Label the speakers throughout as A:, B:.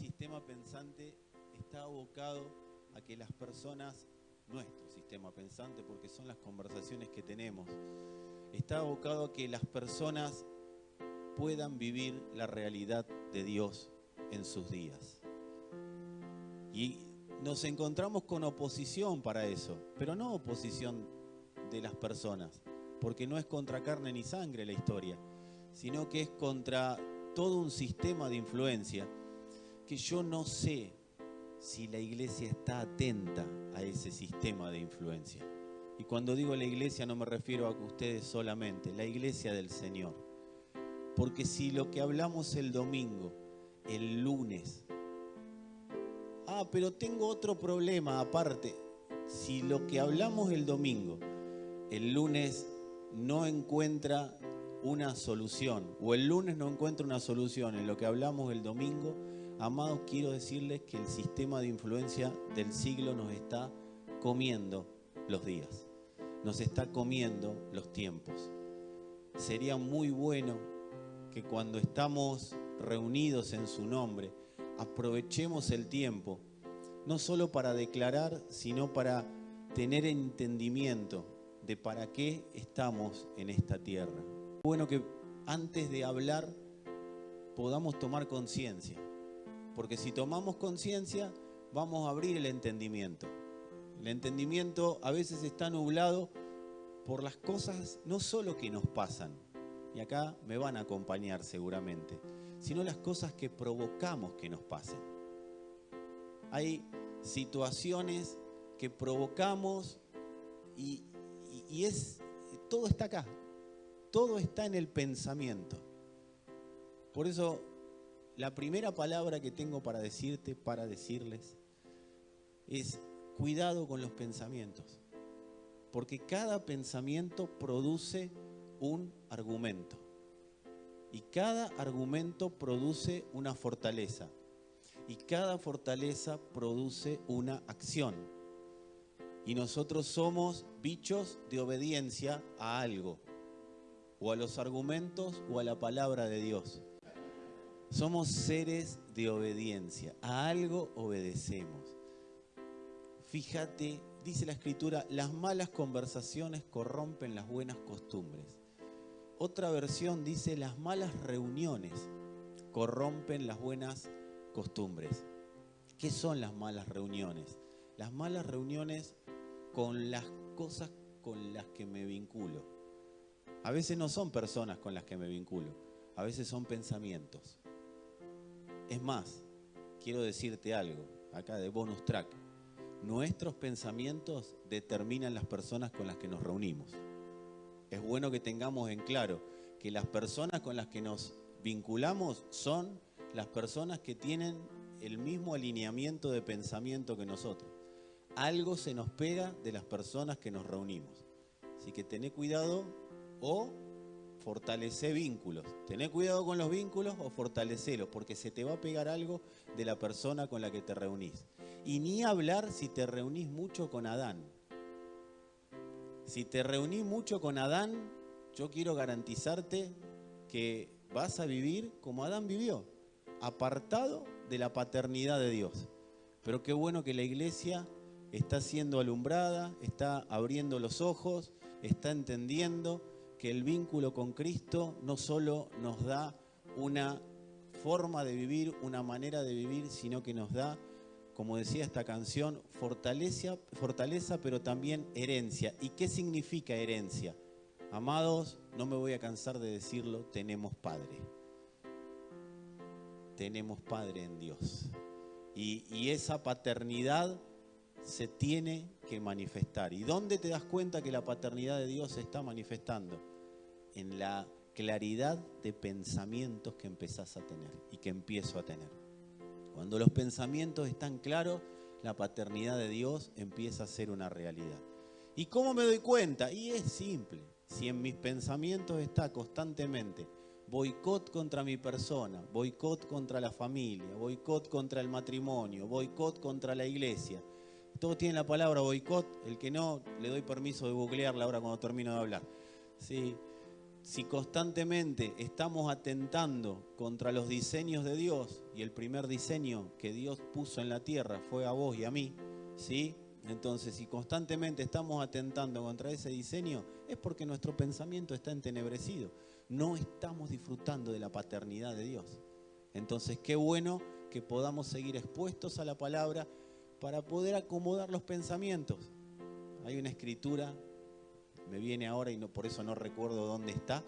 A: sistema pensante está abocado a que las personas, nuestro sistema pensante, porque son las conversaciones que tenemos, está abocado a que las personas puedan vivir la realidad de Dios en sus días. Y nos encontramos con oposición para eso, pero no oposición de las personas, porque no es contra carne ni sangre la historia, sino que es contra todo un sistema de influencia que yo no sé si la iglesia está atenta a ese sistema de influencia. Y cuando digo la iglesia no me refiero a ustedes solamente, la iglesia del Señor. Porque si lo que hablamos el domingo, el lunes, pero tengo otro problema aparte. Si lo que hablamos el domingo, el lunes no encuentra una solución, o el lunes no encuentra una solución en lo que hablamos el domingo, amados, quiero decirles que el sistema de influencia del siglo nos está comiendo los días, nos está comiendo los tiempos. Sería muy bueno que cuando estamos reunidos en su nombre, aprovechemos el tiempo, no solo para declarar, sino para tener entendimiento de para qué estamos en esta tierra. Bueno que antes de hablar podamos tomar conciencia, porque si tomamos conciencia vamos a abrir el entendimiento. El entendimiento a veces está nublado por las cosas no solo que nos pasan, y acá me van a acompañar seguramente, sino las cosas que provocamos que nos pasen. Hay situaciones que provocamos y todo está acá, todo está en el pensamiento. Por eso la primera palabra que tengo para decirte, para decirles, es cuidado con los pensamientos, porque cada pensamiento produce un argumento y cada argumento produce una fortaleza y cada fortaleza produce una acción, y nosotros somos bichos de obediencia a algo, o a los argumentos o a la palabra de Dios. Somos seres de obediencia, a algo obedecemos. Fíjate, dice la Escritura, las malas conversaciones corrompen las buenas costumbres. Otra versión dice, las malas reuniones corrompen las buenas costumbres. ¿Qué son las malas reuniones? Las malas reuniones con las cosas con las que me vinculo. A veces no son personas con las que me vinculo, a veces son pensamientos. Es más, quiero decirte algo, acá de bonus track. Nuestros pensamientos determinan las personas con las que nos reunimos. Es bueno que tengamos en claro que las personas con las que nos vinculamos son las personas que tienen el mismo alineamiento de pensamiento que nosotros. Algo se nos pega de las personas que nos reunimos. Así que tené cuidado o fortalecé vínculos. Tené cuidado con los vínculos o fortalecelos, porque se te va a pegar algo de la persona con la que te reunís. Y ni hablar si te reunís mucho con Adán. Si te reunís mucho con Adán, yo quiero garantizarte que vas a vivir como Adán vivió, apartado de la paternidad de Dios. Pero qué bueno que la iglesia está siendo alumbrada, está abriendo los ojos, está entendiendo que el vínculo con Cristo no solo nos da una forma de vivir, una manera de vivir, sino que nos da, como decía esta canción, fortaleza, pero también herencia. ¿Y qué significa herencia? Amados, no me voy a cansar de decirlo, tenemos Padre. Tenemos Padre en Dios. Y esa paternidad se tiene que manifestar. ¿Y dónde te das cuenta que la paternidad de Dios se está manifestando? En la claridad de pensamientos que empezás a tener y que empiezo a tener. Cuando los pensamientos están claros, la paternidad de Dios empieza a ser una realidad. ¿Y cómo me doy cuenta? Y es simple. Si en mis pensamientos está constantemente boicot contra mi persona, boicot contra la familia, boicot contra el matrimonio, boicot contra la iglesia. Todos tienen la palabra boicot, el que no, le doy permiso de googlearla ahora cuando termino de hablar. Sí. si constantemente estamos atentando contra los diseños de Dios, y el primer diseño que Dios puso en la tierra fue a vos y a mí, ¿sí? Entonces, si constantemente estamos atentando contra ese diseño, es porque nuestro pensamiento está entenebrecido. No estamos disfrutando de la paternidad de Dios. Entonces, qué bueno que podamos seguir expuestos a la palabra para poder acomodar los pensamientos. Hay una escritura, me viene ahora y no, por eso no recuerdo dónde está,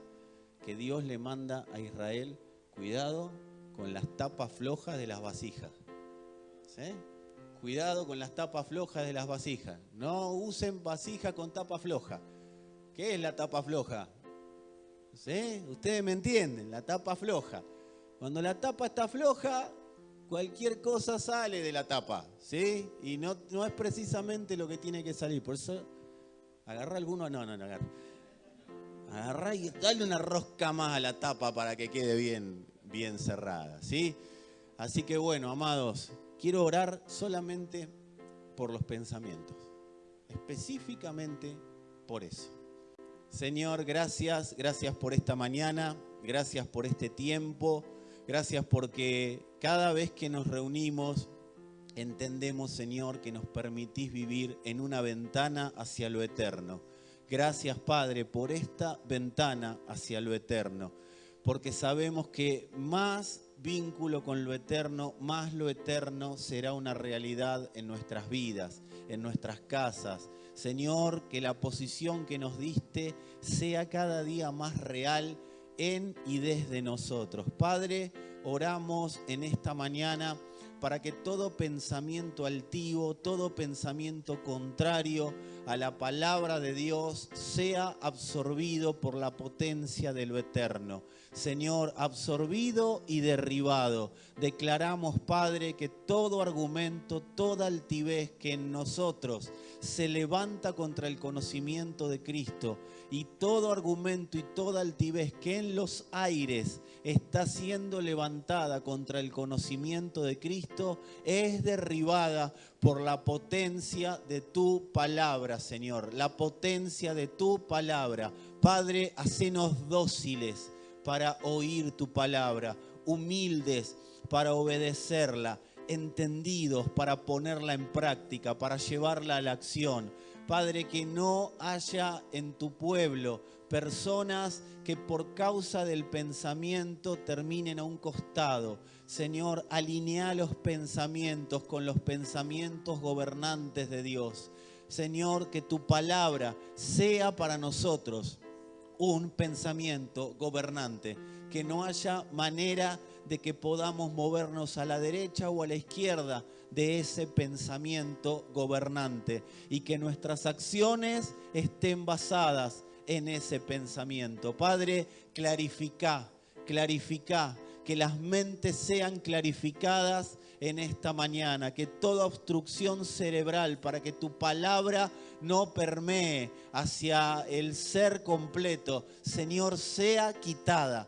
A: que Dios le manda a Israel: cuidado con las tapas flojas de las vasijas. ¿Sí? Cuidado con las tapas flojas de las vasijas. No usen vasija con tapa floja. ¿Qué es la tapa floja? ¿Sí? Ustedes me entienden, la tapa floja. Cuando la tapa está floja, cualquier cosa sale de la tapa, ¿sí? Y no es precisamente lo que tiene que salir. Por eso, agarrá alguno, no agarra. Agarrá y dale una rosca más a la tapa para que quede bien cerrada, ¿sí? Así que bueno, amados, quiero orar solamente por los pensamientos, específicamente por eso. Señor, gracias por esta mañana, gracias por este tiempo, gracias porque cada vez que nos reunimos entendemos, Señor, que nos permitís vivir en una ventana hacia lo eterno. Gracias, Padre, por esta ventana hacia lo eterno, porque sabemos que más vínculo con lo eterno, más lo eterno será una realidad en nuestras vidas, en nuestras casas. Señor, que la posición que nos diste sea cada día más real en y desde nosotros. Padre, oramos en esta mañana para que todo pensamiento altivo, todo pensamiento contrario a la palabra de Dios sea absorbido por la potencia de lo eterno. Señor, absorbido y derribado. Declaramos, Padre, que todo argumento, toda altivez que en nosotros se levanta contra el conocimiento de Cristo, y todo argumento y toda altivez que en los aires está siendo levantada contra el conocimiento de Cristo, es derribada por la potencia de tu palabra, Señor, la potencia de tu palabra. Padre, hacenos dóciles para oír tu palabra, humildes para obedecerla, entendidos para ponerla en práctica, para llevarla a la acción. Padre, que no haya en tu pueblo personas que por causa del pensamiento terminen a un costado. Señor, alinea los pensamientos con los pensamientos gobernantes de Dios. Señor, que tu palabra sea para nosotros un pensamiento gobernante, que no haya manera de que podamos movernos a la derecha o a la izquierda de ese pensamiento gobernante, y que nuestras acciones estén basadas en ese pensamiento. Padre, clarifica, que las mentes sean clarificadas en esta mañana, que toda obstrucción cerebral para que tu palabra no permee hacia el ser completo, Señor, sea quitada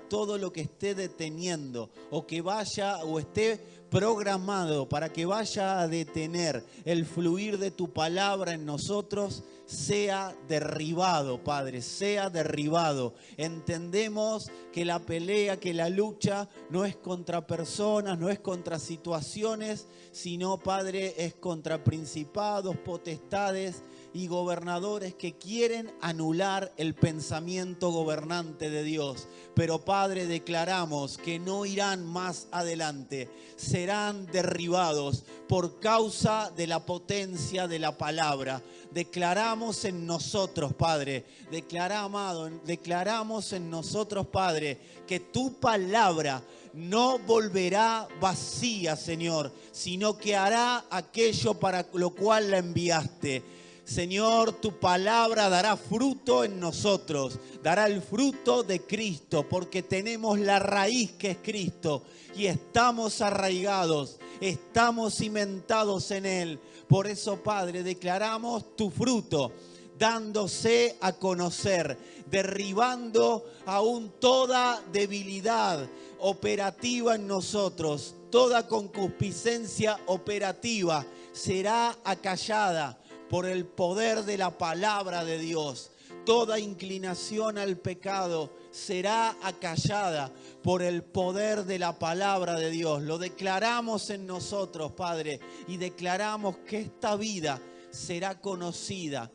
A: todo lo que esté deteniendo o que vaya o esté programado para que vaya a detener el fluir de tu palabra en nosotros, sea derribado, Padre, sea derribado. Entendemos que la pelea, que la lucha no es contra personas, no es contra situaciones, sino, Padre, es contra principados, potestades y gobernadores que quieren anular el pensamiento gobernante de Dios. Pero, Padre, declaramos que no irán más adelante, serán derribados por causa de la potencia de la palabra. Declaramos en nosotros, Padre, declaramos en nosotros, Padre, que tu palabra no volverá vacía, Señor, sino que hará aquello para lo cual la enviaste. Señor, tu palabra dará fruto en nosotros, dará el fruto de Cristo, porque tenemos la raíz que es Cristo y estamos arraigados, estamos cimentados en Él. Por eso, Padre, declaramos tu fruto, dándose a conocer, derribando aún toda debilidad operativa en nosotros, toda concupiscencia operativa será acallada por el poder de la palabra de Dios. Toda inclinación al pecado será acallada por el poder de la palabra de Dios. Lo declaramos en nosotros, Padre, y declaramos que esta vida será conocida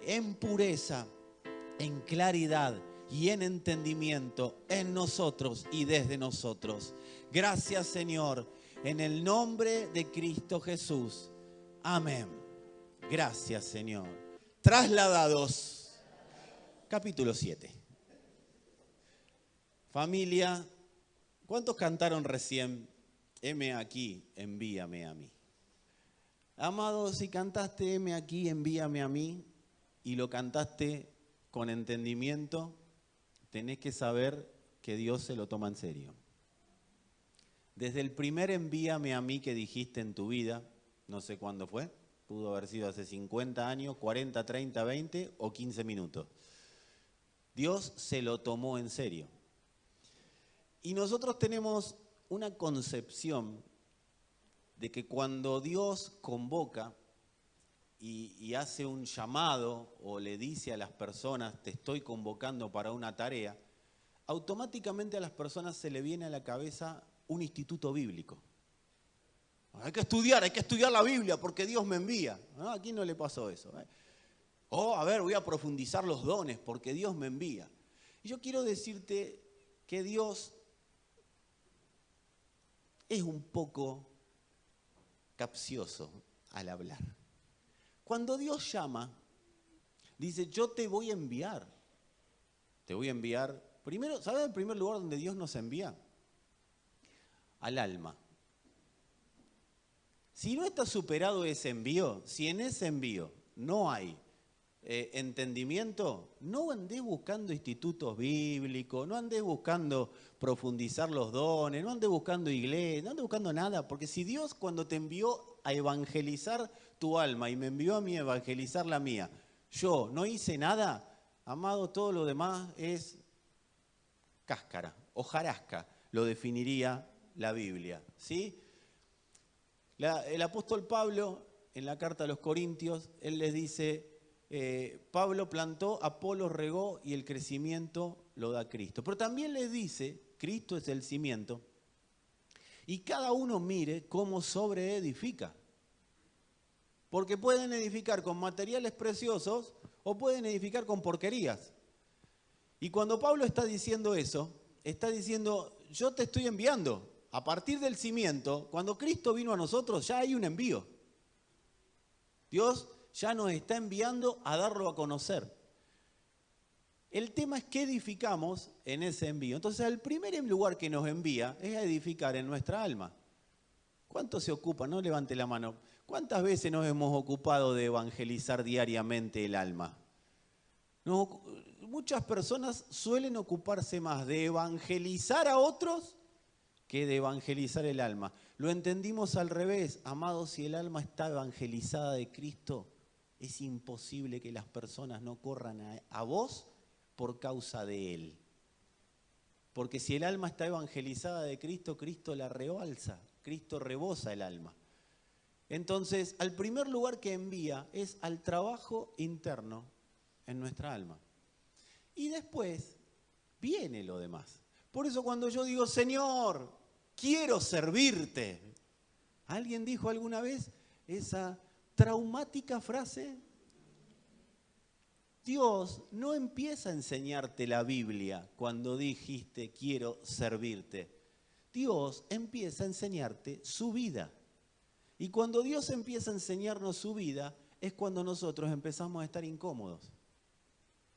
A: en pureza, en claridad y en entendimiento en nosotros y desde nosotros. Gracias, Señor, en el nombre de Cristo Jesús. Amén. Gracias, Señor. Trasladados. Capítulo 7. Familia, ¿cuántos cantaron recién? Heme aquí, envíame a mí. Amados, si cantaste heme aquí, envíame a mí, y lo cantaste con entendimiento, tenés que saber que Dios se lo toma en serio. Desde el primer envíame a mí que dijiste en tu vida, no sé cuándo fue, pudo haber sido hace 50 años, 40, 30, 20 o 15 minutos. Dios se lo tomó en serio. Y nosotros tenemos una concepción de que cuando Dios convoca y hace un llamado o le dice a las personas, te estoy convocando para una tarea, automáticamente a las personas se le viene a la cabeza un instituto bíblico. Hay que estudiar la Biblia porque Dios me envía. ¿No? Aquí no le pasó eso. A ver, voy a profundizar los dones porque Dios me envía. Y yo quiero decirte que Dios es un poco capcioso al hablar. Cuando Dios llama, dice, yo te voy a enviar. Te voy a enviar, primero, ¿sabes el primer lugar donde Dios nos envía? Al alma. Si no está superado ese envío, si en ese envío no hay entendimiento, no andés buscando institutos bíblicos, no andés buscando profundizar los dones, no andés buscando iglesia, no andés buscando nada, porque si Dios cuando te envió a evangelizar tu alma y me envió a mí a evangelizar la mía, yo no hice nada, amado, todo lo demás es cáscara, hojarasca, lo definiría la Biblia, ¿sí? El apóstol Pablo, en la carta a los Corintios, él les dice, Pablo plantó, Apolos regó y el crecimiento lo da Cristo. Pero también les dice, Cristo es el cimiento, y cada uno mire cómo sobreedifica. Porque pueden edificar con materiales preciosos o pueden edificar con porquerías. Y cuando Pablo está diciendo eso, está diciendo, yo te estoy enviando. A partir del cimiento, cuando Cristo vino a nosotros, ya hay un envío. Dios ya nos está enviando a darlo a conocer. El tema es qué edificamos en ese envío. Entonces, el primer lugar que nos envía es a edificar en nuestra alma. ¿Cuántos se ocupan? No levante la mano. ¿Cuántas veces nos hemos ocupado de evangelizar diariamente el alma? Muchas personas suelen ocuparse más de evangelizar a otros que de evangelizar el alma. Lo entendimos al revés. Amados, si el alma está evangelizada de Cristo, es imposible que las personas no corran a vos por causa de Él. Porque si el alma está evangelizada de Cristo, Cristo la realza, Cristo rebosa el alma. Entonces, al primer lugar que envía es al trabajo interno en nuestra alma. Y después viene lo demás. Por eso cuando yo digo, Señor, quiero servirte. ¿Alguien dijo alguna vez esa traumática frase? Dios no empieza a enseñarte la Biblia cuando dijiste quiero servirte. Dios empieza a enseñarte su vida. Y cuando Dios empieza a enseñarnos su vida es cuando nosotros empezamos a estar incómodos.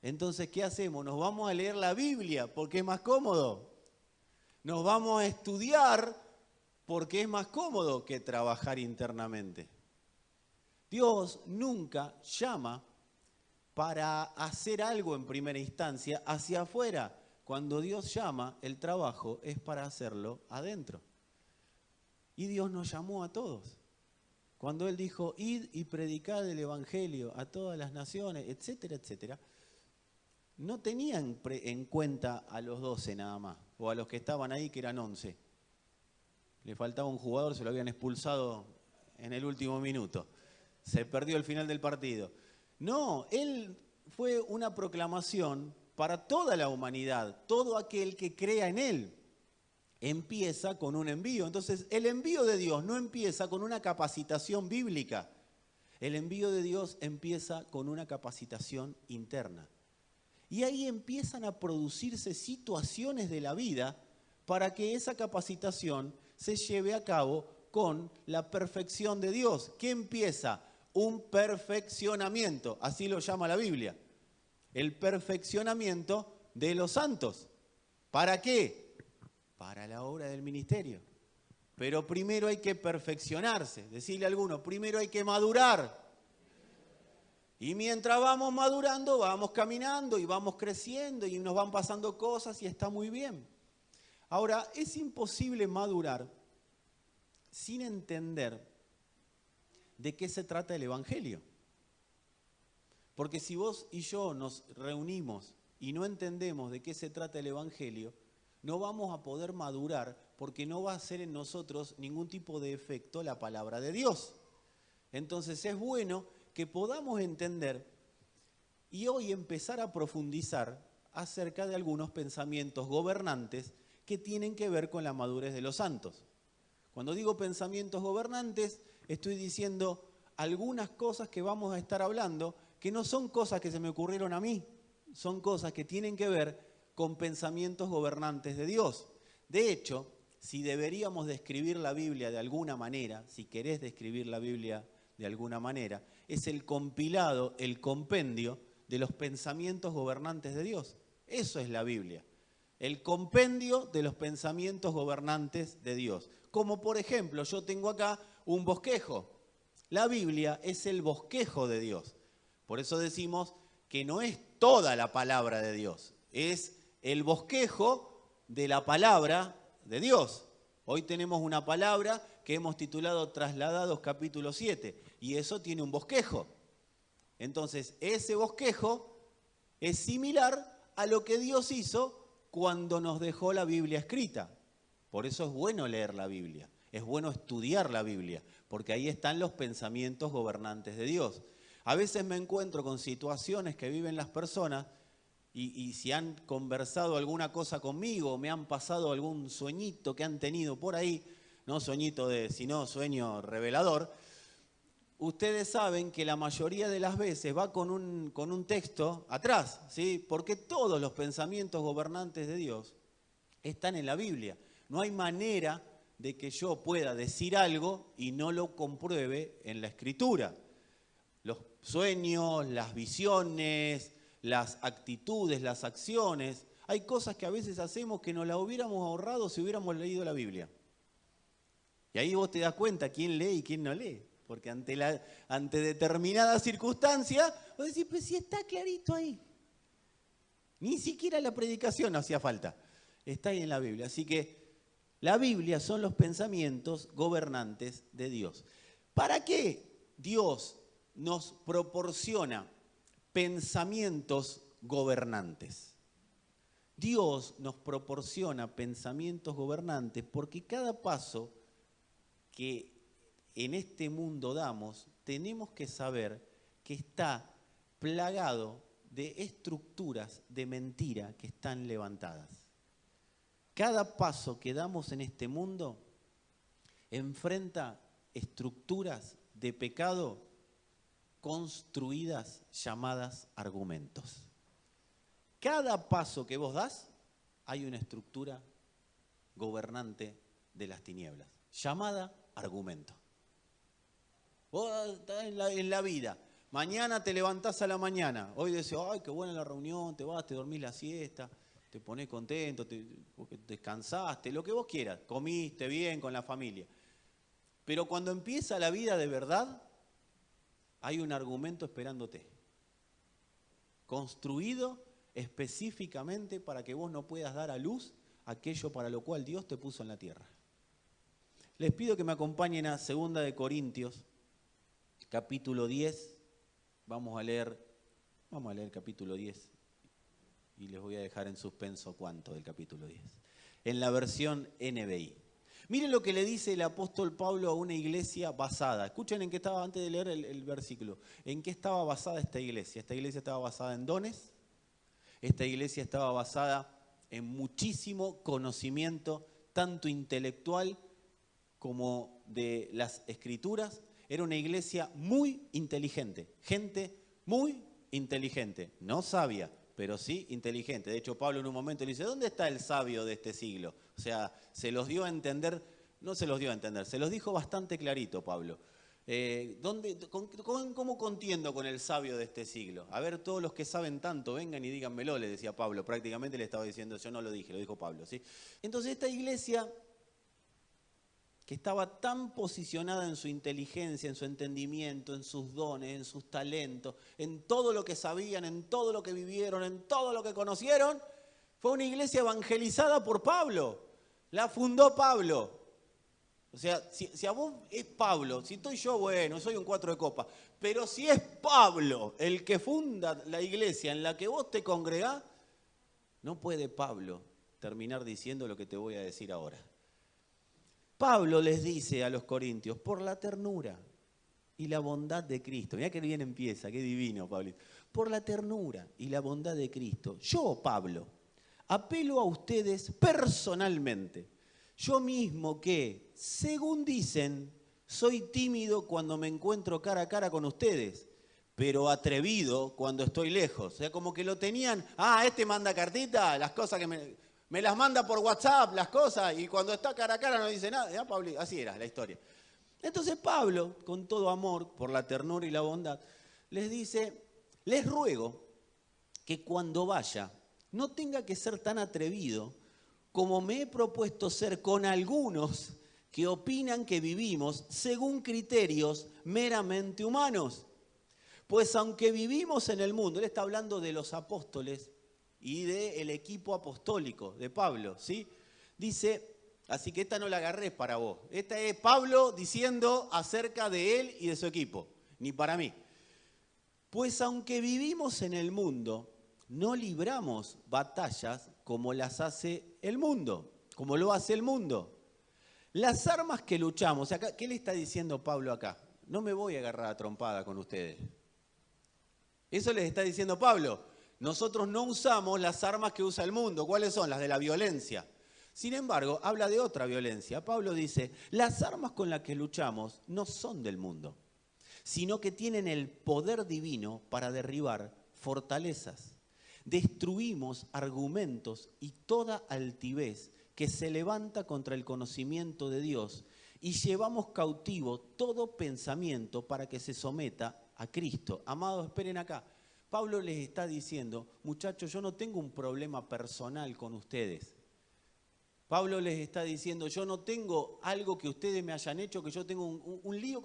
A: Entonces, ¿qué hacemos? Nos vamos a leer la Biblia porque es más cómodo. Nos vamos a estudiar porque es más cómodo que trabajar internamente. Dios nunca llama para hacer algo en primera instancia hacia afuera. Cuando Dios llama, el trabajo es para hacerlo adentro. Y Dios nos llamó a todos. Cuando Él dijo, id y predicad el Evangelio a todas las naciones, etcétera, etcétera, no tenían en cuenta a los 12 nada más, o a los que estaban ahí, que eran 11. Le faltaba un jugador, se lo habían expulsado en el último minuto. Se perdió el final del partido. No, Él fue una proclamación para toda la humanidad, todo aquel que crea en Él. Empieza con un envío. Entonces, el envío de Dios no empieza con una capacitación bíblica. El envío de Dios empieza con una capacitación interna. Y ahí empiezan a producirse situaciones de la vida para que esa capacitación se lleve a cabo con la perfección de Dios. ¿Qué empieza? Un perfeccionamiento, así lo llama la Biblia. El perfeccionamiento de los santos. ¿Para qué? Para la obra del ministerio. Pero primero hay que perfeccionarse. Decirle a alguno, primero hay que madurar. Y mientras vamos madurando, vamos caminando y vamos creciendo y nos van pasando cosas y está muy bien. Ahora, es imposible madurar sin entender de qué se trata el Evangelio. Porque si vos y yo nos reunimos y no entendemos de qué se trata el Evangelio, no vamos a poder madurar porque no va a hacer en nosotros ningún tipo de efecto la palabra de Dios. Entonces es bueno que podamos entender y hoy empezar a profundizar acerca de algunos pensamientos gobernantes que tienen que ver con la madurez de los santos. Cuando digo pensamientos gobernantes, estoy diciendo algunas cosas que vamos a estar hablando que no son cosas que se me ocurrieron a mí, son cosas que tienen que ver con pensamientos gobernantes de Dios. De hecho, si deberíamos describir la Biblia de alguna manera, si querés describir la Biblia de alguna manera, es el compilado, el compendio de los pensamientos gobernantes de Dios. Eso es la Biblia. El compendio de los pensamientos gobernantes de Dios. Como por ejemplo, yo tengo acá un bosquejo. La Biblia es el bosquejo de Dios. Por eso decimos que no es toda la palabra de Dios, es el bosquejo de la palabra de Dios. Hoy tenemos una palabra que hemos titulado Trasladados capítulo 7 y eso tiene un bosquejo. Entonces, ese bosquejo es similar a lo que Dios hizo cuando nos dejó la Biblia escrita. Por eso es bueno leer la Biblia, es bueno estudiar la Biblia, porque ahí están los pensamientos gobernantes de Dios. A veces me encuentro con situaciones que viven las personas y si han conversado alguna cosa conmigo, me han pasado algún sueñito que han tenido por ahí, no sueñito sino sueño revelador, ustedes saben que la mayoría de las veces va con un texto atrás, ¿sí? Porque todos los pensamientos gobernantes de Dios están en la Biblia. No hay manera de que yo pueda decir algo y no lo compruebe en la Escritura. Los sueños, las visiones, las actitudes, las acciones, hay cosas que a veces hacemos que nos las hubiéramos ahorrado si hubiéramos leído la Biblia. Y ahí vos te das cuenta quién lee y quién no lee. Porque ante determinada circunstancia, vos decís, pues si está clarito ahí. Ni siquiera la predicación hacía falta. Está ahí en la Biblia. Así que la Biblia son los pensamientos gobernantes de Dios. ¿Para qué Dios nos proporciona pensamientos gobernantes? Dios nos proporciona pensamientos gobernantes porque cada paso que en este mundo damos, tenemos que saber que está plagado de estructuras de mentira que están levantadas. Cada paso que damos en este mundo enfrenta estructuras de pecado construidas llamadas argumentos. Cada paso que vos das, hay una estructura gobernante de las tinieblas, llamada argumento. Vos estás en la vida, mañana te levantás a la mañana, hoy decís, ay, qué buena la reunión, te vas, te dormís la siesta, te ponés contento, porque descansaste, lo que vos quieras, comiste bien con la familia. Pero cuando empieza la vida de verdad, hay un argumento esperándote, construido específicamente para que vos no puedas dar a luz aquello para lo cual Dios te puso en la tierra. Les pido que me acompañen a 2 de Corintios, capítulo 10, vamos a leer el capítulo 10 y les voy a dejar en suspenso cuánto del capítulo 10. En la versión NBI. Miren lo que le dice el apóstol Pablo a una iglesia basada. Escuchen en qué estaba, antes de leer el versículo, en qué estaba basada esta iglesia. Esta iglesia estaba basada en dones, esta iglesia estaba basada en muchísimo conocimiento, tanto intelectual como de las escrituras. Era una iglesia muy inteligente, gente muy inteligente, no sabia, pero sí inteligente. De hecho, Pablo en un momento le dice, ¿dónde está el sabio de este siglo? O sea, se los dio a entender, no se los dio a entender, se los dijo bastante clarito Pablo. ¿Cómo contiendo con el sabio de este siglo? A ver, todos los que saben tanto, vengan y díganmelo, le decía Pablo. Prácticamente le estaba diciendo, yo no lo dije, lo dijo Pablo, ¿sí? Entonces esta iglesia, que estaba tan posicionada en su inteligencia, en su entendimiento, en sus dones, en sus talentos, en todo lo que sabían, en todo lo que vivieron, en todo lo que conocieron, fue una iglesia evangelizada por Pablo. La fundó Pablo. O sea, si a vos es Pablo, si estoy yo, bueno, soy un 4 de copa, pero si es Pablo el que funda la iglesia en la que vos te congregás, no puede Pablo terminar diciendo lo que te voy a decir ahora. Pablo les dice a los corintios, por la ternura y la bondad de Cristo, mirá que bien empieza, qué divino Pablo, por la ternura y la bondad de Cristo, yo, Pablo, apelo a ustedes personalmente, yo mismo que, según dicen, soy tímido cuando me encuentro cara a cara con ustedes, pero atrevido cuando estoy lejos. O sea, como que lo tenían, este manda cartita, las cosas que me las manda por WhatsApp, las cosas, y cuando está cara a cara no dice nada. Pablo, así era la historia. Entonces Pablo, con todo amor, por la ternura y la bondad, les dice, les ruego que cuando vaya no tenga que ser tan atrevido como me he propuesto ser con algunos que opinan que vivimos según criterios meramente humanos. Pues aunque vivimos en el mundo, él está hablando de los apóstoles y del equipo apostólico de Pablo, ¿sí? Dice, así que esta no la agarré para vos. Esta es Pablo diciendo acerca de él y de su equipo, ni para mí. Pues aunque vivimos en el mundo, no libramos batallas como las hace el mundo, como lo hace el mundo. Las armas que luchamos, acá, ¿qué le está diciendo Pablo acá? No me voy a agarrar a trompada con ustedes. Eso les está diciendo Pablo. Nosotros no usamos las armas que usa el mundo. ¿Cuáles son? Las de la violencia. Sin embargo, habla de otra violencia. Pablo dice, las armas con las que luchamos no son del mundo, sino que tienen el poder divino para derribar fortalezas. Destruimos argumentos y toda altivez que se levanta contra el conocimiento de Dios y llevamos cautivo todo pensamiento para que se someta a Cristo. Amados, esperen acá. Pablo les está diciendo, muchachos, yo no tengo un problema personal con ustedes. Pablo les está diciendo, yo no tengo algo que ustedes me hayan hecho, que yo tengo un lío,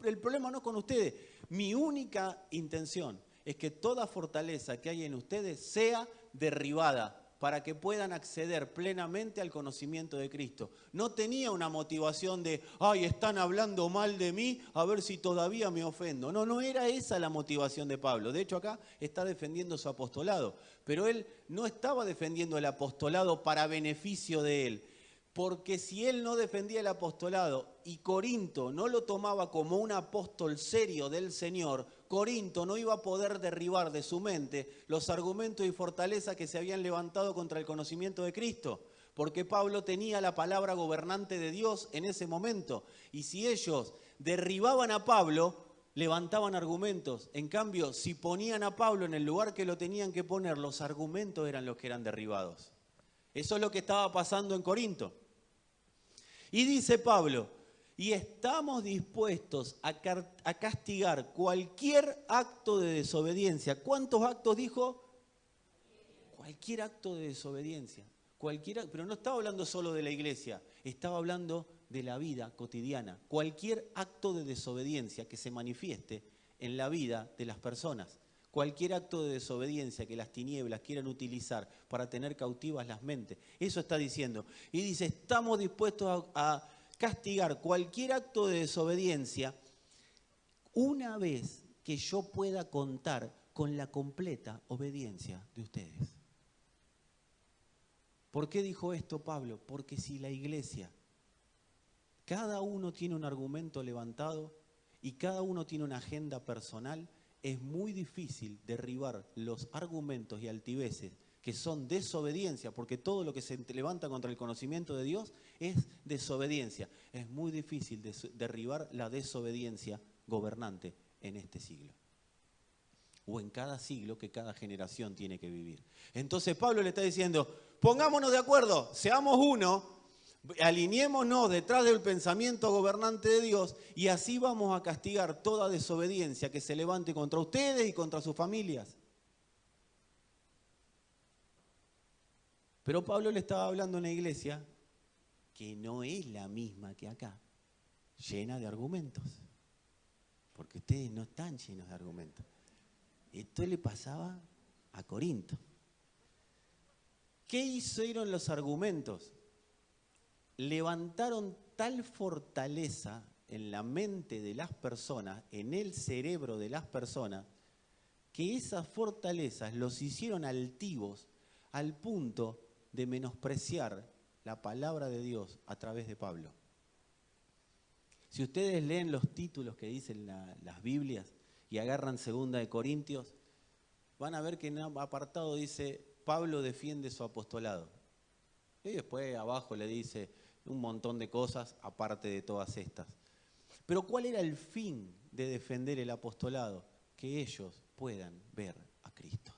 A: el problema no es con ustedes. Mi única intención es que toda fortaleza que hay en ustedes sea derribada para que puedan acceder plenamente al conocimiento de Cristo. No tenía una motivación de, están hablando mal de mí, a ver si todavía me ofendo. No era esa la motivación de Pablo. De hecho, acá está defendiendo su apostolado. Pero él no estaba defendiendo el apostolado para beneficio de él. Porque si él no defendía el apostolado y Corinto no lo tomaba como un apóstol serio del Señor, Corinto no iba a poder derribar de su mente los argumentos y fortalezas que se habían levantado contra el conocimiento de Cristo. Porque Pablo tenía la palabra gobernante de Dios en ese momento. Y si ellos derribaban a Pablo, levantaban argumentos. En cambio, si ponían a Pablo en el lugar que lo tenían que poner, los argumentos eran los que eran derribados. Eso es lo que estaba pasando en Corinto. Y dice Pablo, y estamos dispuestos a castigar cualquier acto de desobediencia. ¿Cuántos actos dijo? Cualquier acto de desobediencia. Pero no estaba hablando solo de la iglesia, estaba hablando de la vida cotidiana. Cualquier acto de desobediencia que se manifieste en la vida de las personas. Cualquier acto de desobediencia que las tinieblas quieran utilizar para tener cautivas las mentes. Eso está diciendo. Y dice, estamos dispuestos a castigar cualquier acto de desobediencia una vez que yo pueda contar con la completa obediencia de ustedes. ¿Por qué dijo esto Pablo? Porque si la iglesia cada uno tiene un argumento levantado y cada uno tiene una agenda personal, es muy difícil derribar los argumentos y altiveces que son desobediencia, porque todo lo que se levanta contra el conocimiento de Dios es desobediencia. Es muy difícil derribar la desobediencia gobernante en este siglo, o en cada siglo que cada generación tiene que vivir. Entonces Pablo le está diciendo, pongámonos de acuerdo, seamos uno, alineémonos detrás del pensamiento gobernante de Dios y así vamos a castigar toda desobediencia que se levante contra ustedes y contra sus familias. Pero Pablo le estaba hablando a una iglesia que no es la misma que acá, llena de argumentos, porque ustedes no están llenos de argumentos. Esto le pasaba a Corinto. ¿Qué hicieron los argumentos? Levantaron tal fortaleza en la mente de las personas, en el cerebro de las personas, que esas fortalezas los hicieron altivos al punto de menospreciar la palabra de Dios a través de Pablo. Si ustedes leen los títulos que dicen las Biblias y agarran 2 de Corintios, van a ver que en un apartado dice, Pablo defiende su apostolado. Y después abajo le dice un montón de cosas aparte de todas estas. Pero ¿cuál era el fin de defender el apostolado? Que ellos puedan ver a Cristo.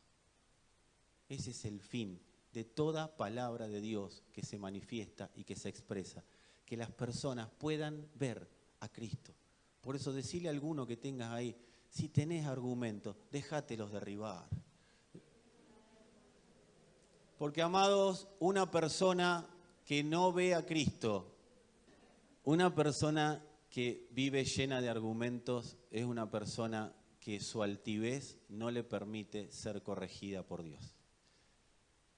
A: Ese es el fin de toda palabra de Dios que se manifiesta y que se expresa. Que las personas puedan ver a Cristo. Por eso decirle a alguno que tengas ahí, si tenés argumentos, déjatelos derribar. Porque, amados, una persona que no ve a Cristo, una persona que vive llena de argumentos, es una persona que su altivez no le permite ser corregida por Dios.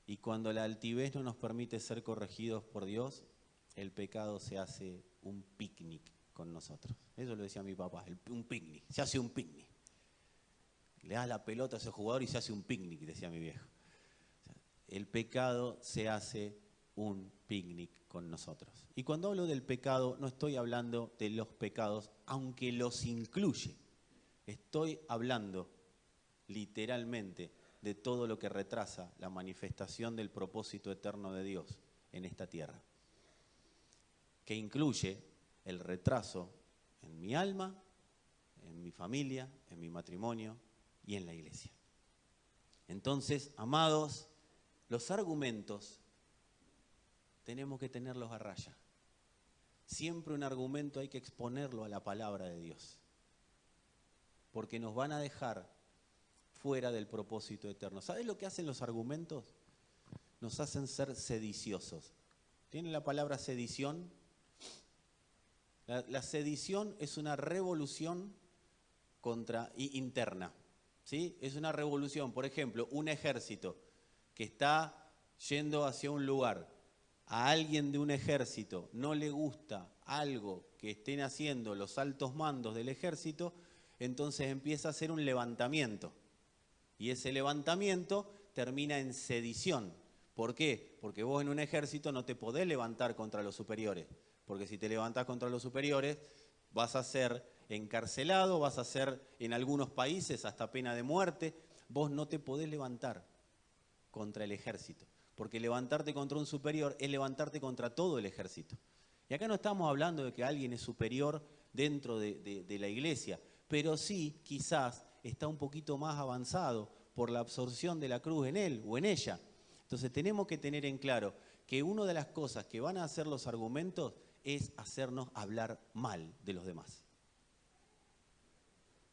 A: Y cuando la altivez no nos permite ser corregidos por Dios, el pecado se hace un picnic con nosotros. Eso lo decía mi papá, un picnic, se hace un picnic. Le das la pelota a ese jugador y se hace un picnic, decía mi viejo. El pecado se hace un picnic con nosotros. Y cuando hablo del pecado, no estoy hablando de los pecados, aunque los incluye. Estoy hablando literalmente de todo lo que retrasa la manifestación del propósito eterno de Dios en esta tierra, que incluye el retraso en mi alma, en mi familia, en mi matrimonio y en la iglesia. Entonces, amados, los argumentos tenemos que tenerlos a raya. Siempre un argumento hay que exponerlo a la palabra de Dios, porque nos van a dejar fuera del propósito eterno. ¿Sabes lo que hacen los argumentos? Nos hacen ser sediciosos. ¿Tienen la palabra sedición? La sedición es una revolución interna, ¿sí? Es una revolución. Por ejemplo, un ejército que está yendo hacia un lugar, a alguien de un ejército no le gusta algo que estén haciendo los altos mandos del ejército, entonces empieza a hacer un levantamiento. Y ese levantamiento termina en sedición. ¿Por qué? Porque vos en un ejército no te podés levantar contra los superiores. Porque si te levantás contra los superiores, vas a ser encarcelado, vas a ser en algunos países hasta pena de muerte. Vos no te podés levantar contra el ejército. Porque levantarte contra un superior es levantarte contra todo el ejército. Y acá no estamos hablando de que alguien es superior dentro de la iglesia, pero sí, quizás, está un poquito más avanzado por la absorción de la cruz en él o en ella. Entonces tenemos que tener en claro que una de las cosas que van a hacer los argumentos es hacernos hablar mal de los demás.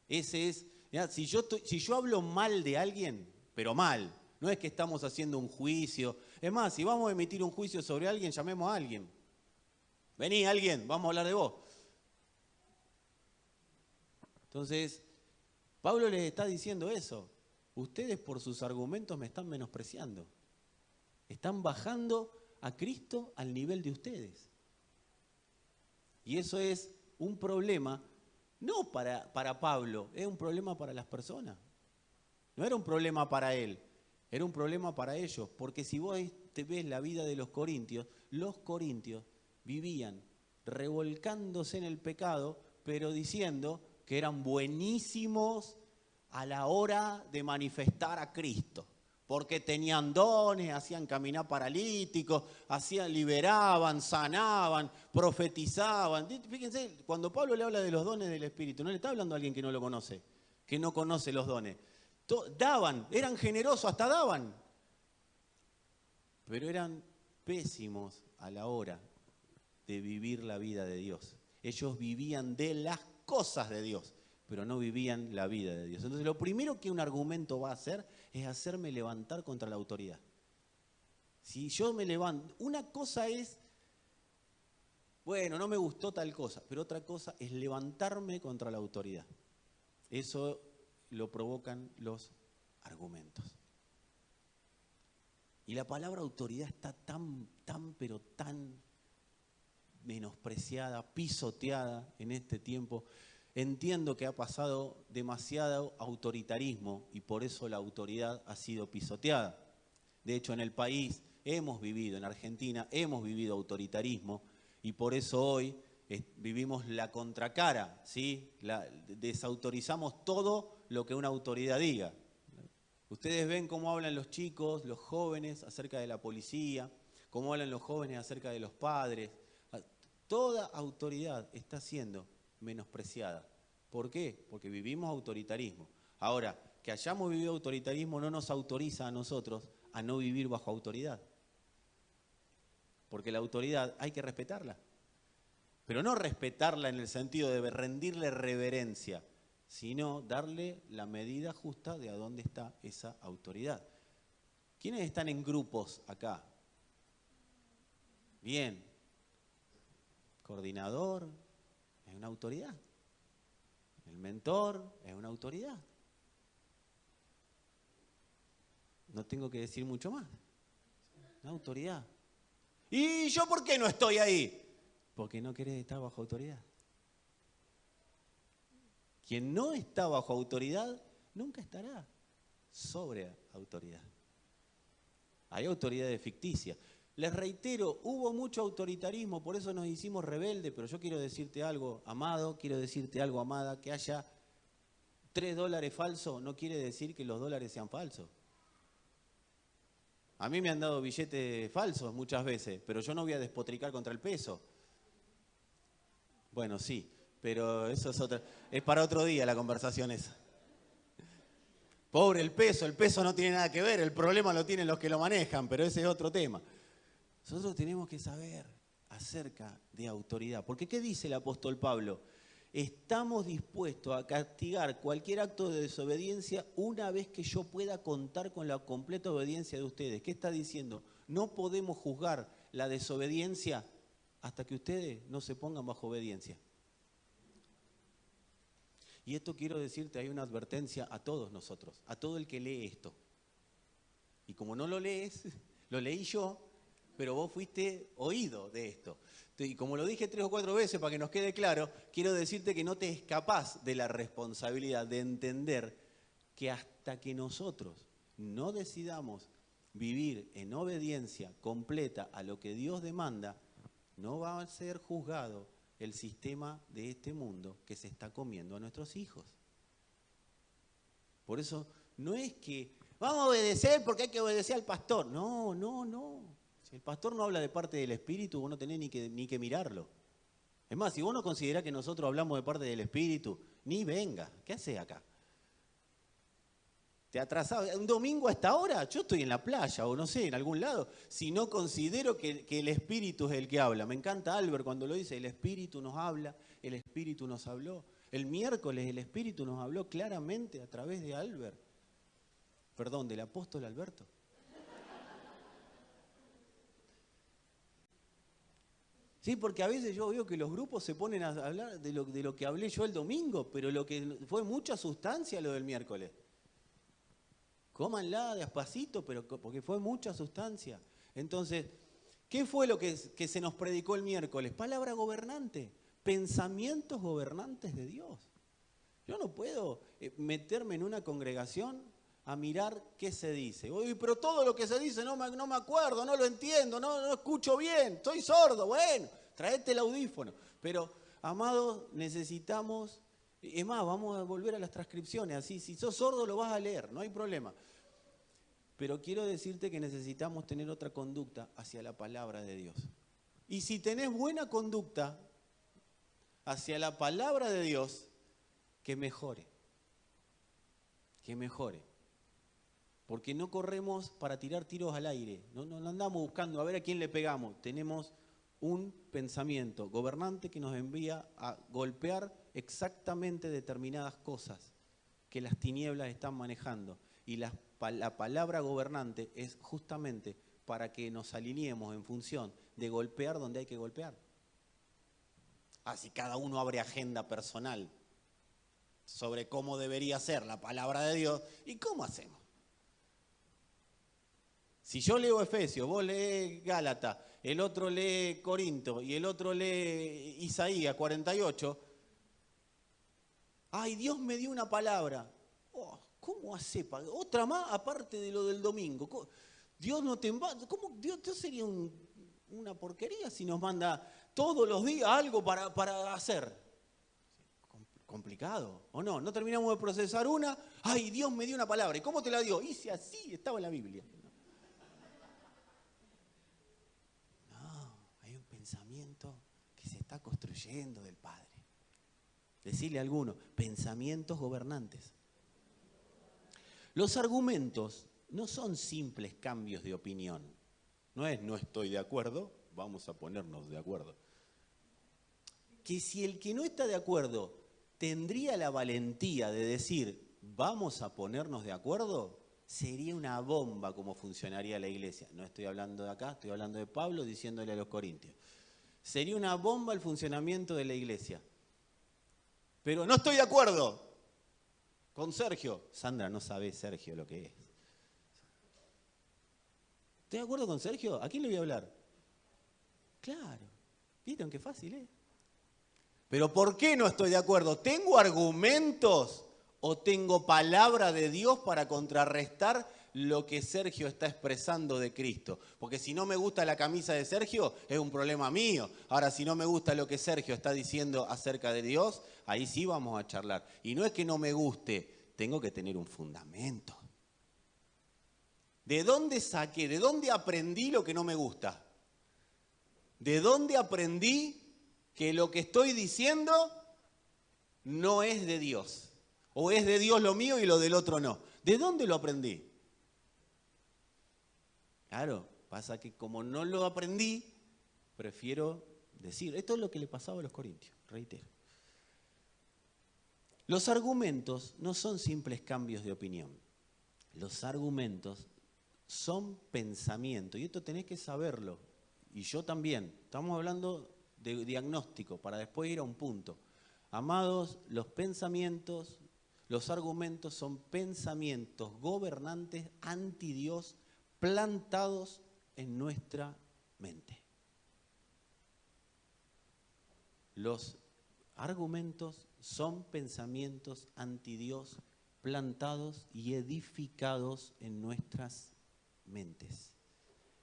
A: Ese es, mirá, si yo hablo mal de alguien, pero mal, no es que estamos haciendo un juicio. Es más, si vamos a emitir un juicio sobre alguien, llamemos a alguien. Vení, alguien, vamos a hablar de vos. Entonces, Pablo les está diciendo eso. Ustedes por sus argumentos me están menospreciando. Están bajando a Cristo al nivel de ustedes. Y eso es un problema, no para Pablo, es un problema para las personas. No era un problema para él, era un problema para ellos. Porque si vos te ves la vida de los corintios vivían revolcándose en el pecado, pero diciendo que eran buenísimos a la hora de manifestar a Cristo. Porque tenían dones, hacían caminar paralíticos, liberaban, sanaban, profetizaban. Fíjense, cuando Pablo le habla de los dones del Espíritu, no le está hablando a alguien que no lo conoce, que no conoce los dones. Daban, eran generosos, hasta daban. Pero eran pésimos a la hora de vivir la vida de Dios. Ellos vivían de las cosas de Dios, pero no vivían la vida de Dios. Entonces, lo primero que un argumento va a hacer es hacerme levantar contra la autoridad. Si yo me levanto, una cosa es, bueno, no me gustó tal cosa, pero otra cosa es levantarme contra la autoridad. Eso lo provocan los argumentos. Y la palabra autoridad está tan menospreciada, pisoteada en este tiempo. Entiendo que ha pasado demasiado autoritarismo y por eso la autoridad ha sido pisoteada. De hecho, en el país hemos vivido, en Argentina hemos vivido autoritarismo y por eso hoy vivimos la contracara, ¿sí? Desautorizamos todo lo que una autoridad diga. Ustedes ven cómo hablan los chicos, los jóvenes acerca de la policía, cómo hablan los jóvenes acerca de los padres. Toda autoridad está siendo menospreciada. ¿Por qué? Porque vivimos autoritarismo. Ahora, que hayamos vivido autoritarismo no nos autoriza a nosotros a no vivir bajo autoridad. Porque la autoridad hay que respetarla. Pero no respetarla en el sentido de rendirle reverencia, sino darle la medida justa de a dónde está esa autoridad. ¿Quiénes están en grupos acá? Bien. Coordinador es una autoridad. El mentor es una autoridad. No tengo que decir mucho más. Una autoridad. ¿Y yo por qué no estoy ahí? Porque no querés estar bajo autoridad. Quien no está bajo autoridad nunca estará sobre autoridad. Hay autoridades ficticias. Les reitero, hubo mucho autoritarismo, por eso nos hicimos rebeldes, pero yo quiero decirte algo, amado, quiero decirte algo, amada, que haya $3 falsos no quiere decir que los dólares sean falsos. A mí me han dado billetes falsos muchas veces, pero yo no voy a despotricar contra el peso. Bueno, sí, pero eso es para otro día la conversación esa. Pobre el peso no tiene nada que ver, el problema lo tienen los que lo manejan, pero ese es otro tema. Nosotros tenemos que saber acerca de autoridad, porque ¿qué dice el apóstol Pablo? Estamos dispuestos a castigar cualquier acto de desobediencia una vez que yo pueda contar con la completa obediencia de ustedes. ¿Qué está diciendo? No podemos juzgar la desobediencia hasta que ustedes no se pongan bajo obediencia. Y esto quiero decirte, hay una advertencia a todos nosotros, a todo el que lee esto. Y como no lo lees, lo leí yo, pero vos fuiste oído de esto. Y como lo dije 3 o 4 veces para que nos quede claro, quiero decirte que no te escapás de la responsabilidad de entender que hasta que nosotros no decidamos vivir en obediencia completa a lo que Dios demanda, no va a ser juzgado el sistema de este mundo que se está comiendo a nuestros hijos. Por eso no es que vamos a obedecer porque hay que obedecer al pastor. No. Si el pastor no habla de parte del Espíritu, vos no tenés ni que mirarlo. Es más, si vos no considerás que nosotros hablamos de parte del Espíritu, ni venga. ¿Qué hacés acá? ¿Te atrasás? ¿Un domingo a esta hora? Yo estoy en la playa o no sé, en algún lado. Si no considero que el Espíritu es el que habla. Me encanta Albert cuando lo dice, el Espíritu nos habla, el Espíritu nos habló. El miércoles el Espíritu nos habló claramente a través de Albert. Perdón, del apóstol Alberto. Sí, porque a veces yo veo que los grupos se ponen a hablar de lo que hablé yo el domingo, pero lo que fue mucha sustancia lo del miércoles. Cómanla despacito, pero porque fue mucha sustancia. Entonces, ¿qué fue lo que se nos predicó el miércoles? Palabra gobernante, pensamientos gobernantes de Dios. Yo no puedo meterme en una congregación a mirar qué se dice. Uy, pero todo lo que se dice no me acuerdo, no lo entiendo, no escucho bien, estoy sordo. Bueno, traete el audífono. Pero, amados, necesitamos, es más, vamos a volver a las transcripciones, así, si sos sordo lo vas a leer, no hay problema. Pero quiero decirte que necesitamos tener otra conducta hacia la palabra de Dios. Y si tenés buena conducta hacia la palabra de Dios, que mejore. Que mejore. Porque no corremos para tirar tiros al aire. No andamos buscando a ver a quién le pegamos. Tenemos un pensamiento gobernante que nos envía a golpear exactamente determinadas cosas que las tinieblas están manejando. Y la palabra gobernante es justamente para que nos alineemos en función de golpear donde hay que golpear. Así cada uno abre agenda personal sobre cómo debería ser la palabra de Dios y cómo hacemos. Si yo leo Efesios, vos lees Gálatas, el otro lee Corinto y el otro lee Isaías 48, ay, Dios me dio una palabra. Oh, ¿cómo hace? Otra más aparte de lo del domingo. Dios no te manda. ¿Cómo? Dios sería una porquería si nos manda todos los días algo para hacer. Complicado, ¿o no? No terminamos de procesar una. Ay, Dios me dio una palabra. ¿Y cómo te la dio? Hice así, estaba en la Biblia. No, hay un pensamiento que se está construyendo del Padre. Decirle a alguno, pensamientos gobernantes. Los argumentos no son simples cambios de opinión. No es no estoy de acuerdo, vamos a ponernos de acuerdo. Que si el que no está de acuerdo tendría la valentía de decir vamos a ponernos de acuerdo, sería una bomba como funcionaría la iglesia. No estoy hablando de acá, estoy hablando de Pablo diciéndole a los corintios. Sería una bomba el funcionamiento de la iglesia. Pero no estoy de acuerdo con Sergio. Sandra no sabe Sergio lo que es. ¿Estoy de acuerdo con Sergio? ¿A quién le voy a hablar? Claro. ¿Vieron qué fácil es? Pero ¿por qué no estoy de acuerdo? ¿Tengo argumentos o tengo palabra de Dios para contrarrestar lo que Sergio está expresando de Cristo? Porque si no me gusta la camisa de Sergio, es un problema mío. Ahora, si no me gusta lo que Sergio está diciendo acerca de Dios, ahí sí vamos a charlar. Y no es que no me guste, tengo que tener un fundamento. ¿De dónde saqué? ¿De dónde aprendí lo que no me gusta? ¿De dónde aprendí que lo que estoy diciendo no es de Dios? O es de Dios lo mío y lo del otro no. ¿De dónde lo aprendí? Claro, pasa que como no lo aprendí, prefiero decir. Esto es lo que le pasaba a los corintios, reitero. Los argumentos no son simples cambios de opinión. Los argumentos son pensamientos. Y esto tenés que saberlo. Y yo también. Estamos hablando de diagnóstico para después ir a un punto. Amados, los pensamientos, los argumentos son pensamientos gobernantes anti Dios plantados en nuestra mente. Los argumentos son pensamientos anti Dios plantados y edificados en nuestras mentes.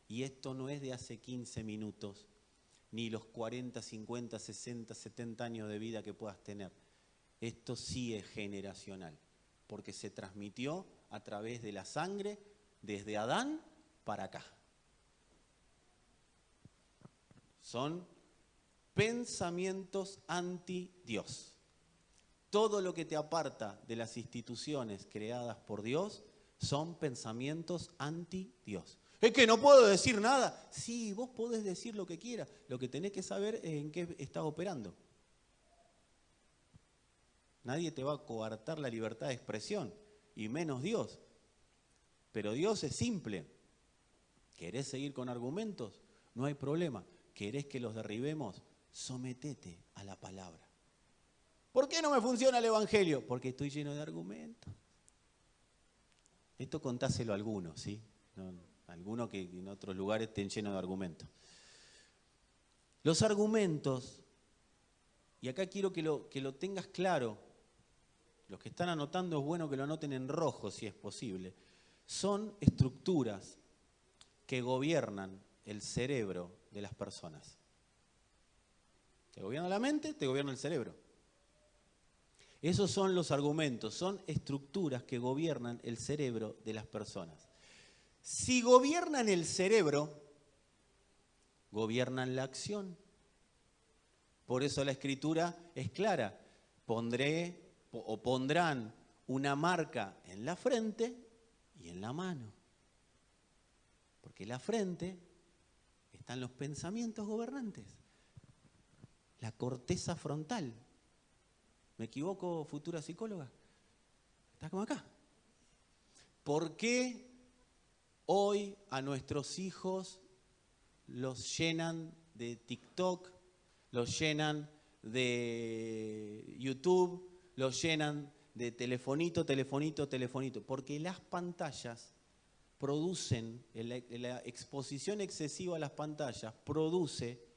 A: Y esto no es de hace 15 minutos, ni los 40, 50, 60, 70 años de vida que puedas tener. Esto sí es generacional, porque se transmitió a través de la sangre desde Adán para acá. Son pensamientos anti Dios. Todo lo que te aparta de las instituciones creadas por Dios son pensamientos anti Dios. Es que no puedo decir nada. Sí, vos podés decir lo que quieras. Lo que tenés que saber es en qué estás operando. Nadie te va a coartar la libertad de expresión, y menos Dios. Pero Dios es simple. ¿Querés seguir con argumentos? No hay problema. ¿Querés que los derribemos? Sometete a la palabra. ¿Por qué no me funciona el evangelio? Porque estoy lleno de argumentos. Esto contáselo a algunos, ¿sí? Algunos que en otros lugares estén llenos de argumentos. Los argumentos, y acá quiero que lo tengas claro, los que están anotando es bueno que lo anoten en rojo si es posible, son estructuras que gobiernan el cerebro de las personas. Te gobierna la mente, te gobierna el cerebro. Esos son los argumentos, son estructuras que gobiernan el cerebro de las personas. Si gobiernan el cerebro, gobiernan la acción. Por eso la Escritura es clara. Pondrán una marca en la frente y en la mano. Porque en la frente están los pensamientos gobernantes. La corteza frontal. ¿Me equivoco, futura psicóloga? Está como acá. ¿Por qué hoy a nuestros hijos los llenan de TikTok, los llenan de YouTube, los llenan de telefonito? Porque las pantallas producen, la exposición excesiva a las pantallas produce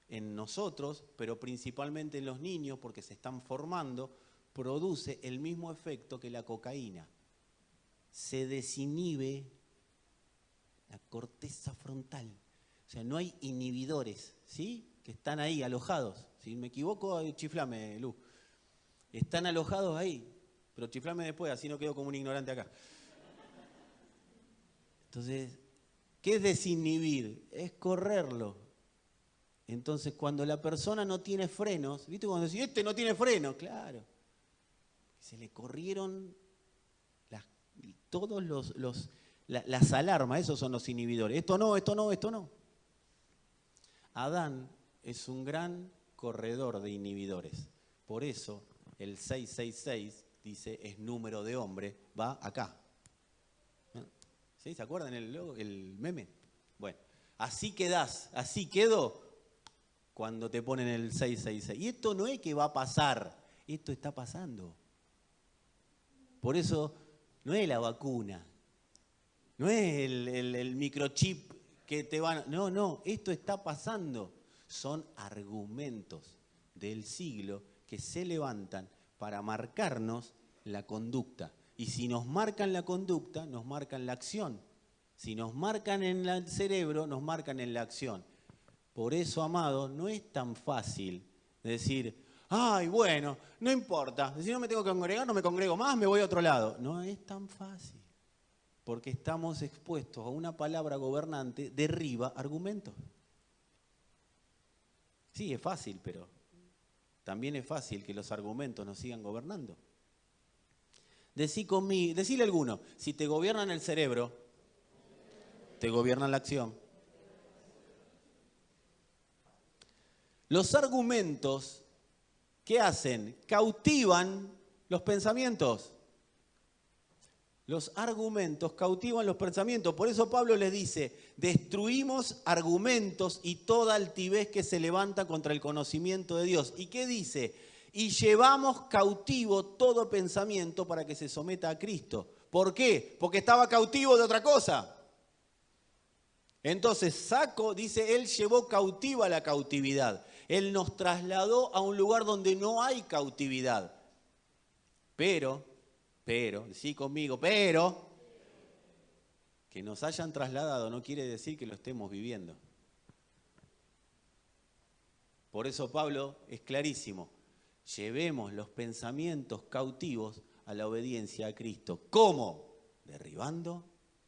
A: en nosotros, pero principalmente en los niños, porque se están formando, produce el mismo efecto que la cocaína. Se desinhibe la corteza frontal. O sea, no hay inhibidores, ¿sí? Que están ahí alojados. Si me equivoco, chiflame, Lu. Están alojados ahí, pero chiflame después, así no quedo como un ignorante acá. Entonces, ¿qué es desinhibir? Es correrlo. Entonces, cuando la persona no tiene frenos, ¿viste? Cuando decís, este no tiene frenos, claro. Se le corrieron las alarmas, esos son los inhibidores. Esto no, esto no, esto no. Adán es un gran corredor de inhibidores. Por eso el 666 dice, es número de hombre, va acá. ¿Sí? ¿Se acuerdan el meme? Bueno, así quedás, así quedó cuando te ponen el 666. Y esto no es que va a pasar, esto está pasando. Por eso no es la vacuna, no es el microchip que te van... No, esto está pasando. Son argumentos del siglo que se levantan para marcarnos la conducta. Y si nos marcan la conducta, nos marcan la acción. Si nos marcan en el cerebro, nos marcan en la acción. Por eso, amado, no es tan fácil decir, ay, bueno, no importa, si no me tengo que congregar, no me congrego más, me voy a otro lado. No es tan fácil, porque estamos expuestos a una palabra gobernante, derriba argumentos. Sí, es fácil, pero también es fácil que los argumentos nos sigan gobernando. Decile a alguno, si te gobiernan el cerebro, te gobiernan la acción. Los argumentos, ¿qué hacen? Cautivan los pensamientos. Los argumentos cautivan los pensamientos. Por eso Pablo les dice, destruimos argumentos y toda altivez que se levanta contra el conocimiento de Dios. ¿Y qué dice? Y llevamos cautivo todo pensamiento para que se someta a Cristo. ¿Por qué? Porque estaba cautivo de otra cosa. Entonces dice, Él llevó cautiva la cautividad. Él nos trasladó a un lugar donde no hay cautividad. Pero, decí conmigo, pero, que nos hayan trasladado no quiere decir que lo estemos viviendo. Por eso Pablo es clarísimo. Llevemos los pensamientos cautivos a la obediencia a Cristo. ¿Cómo? Derribando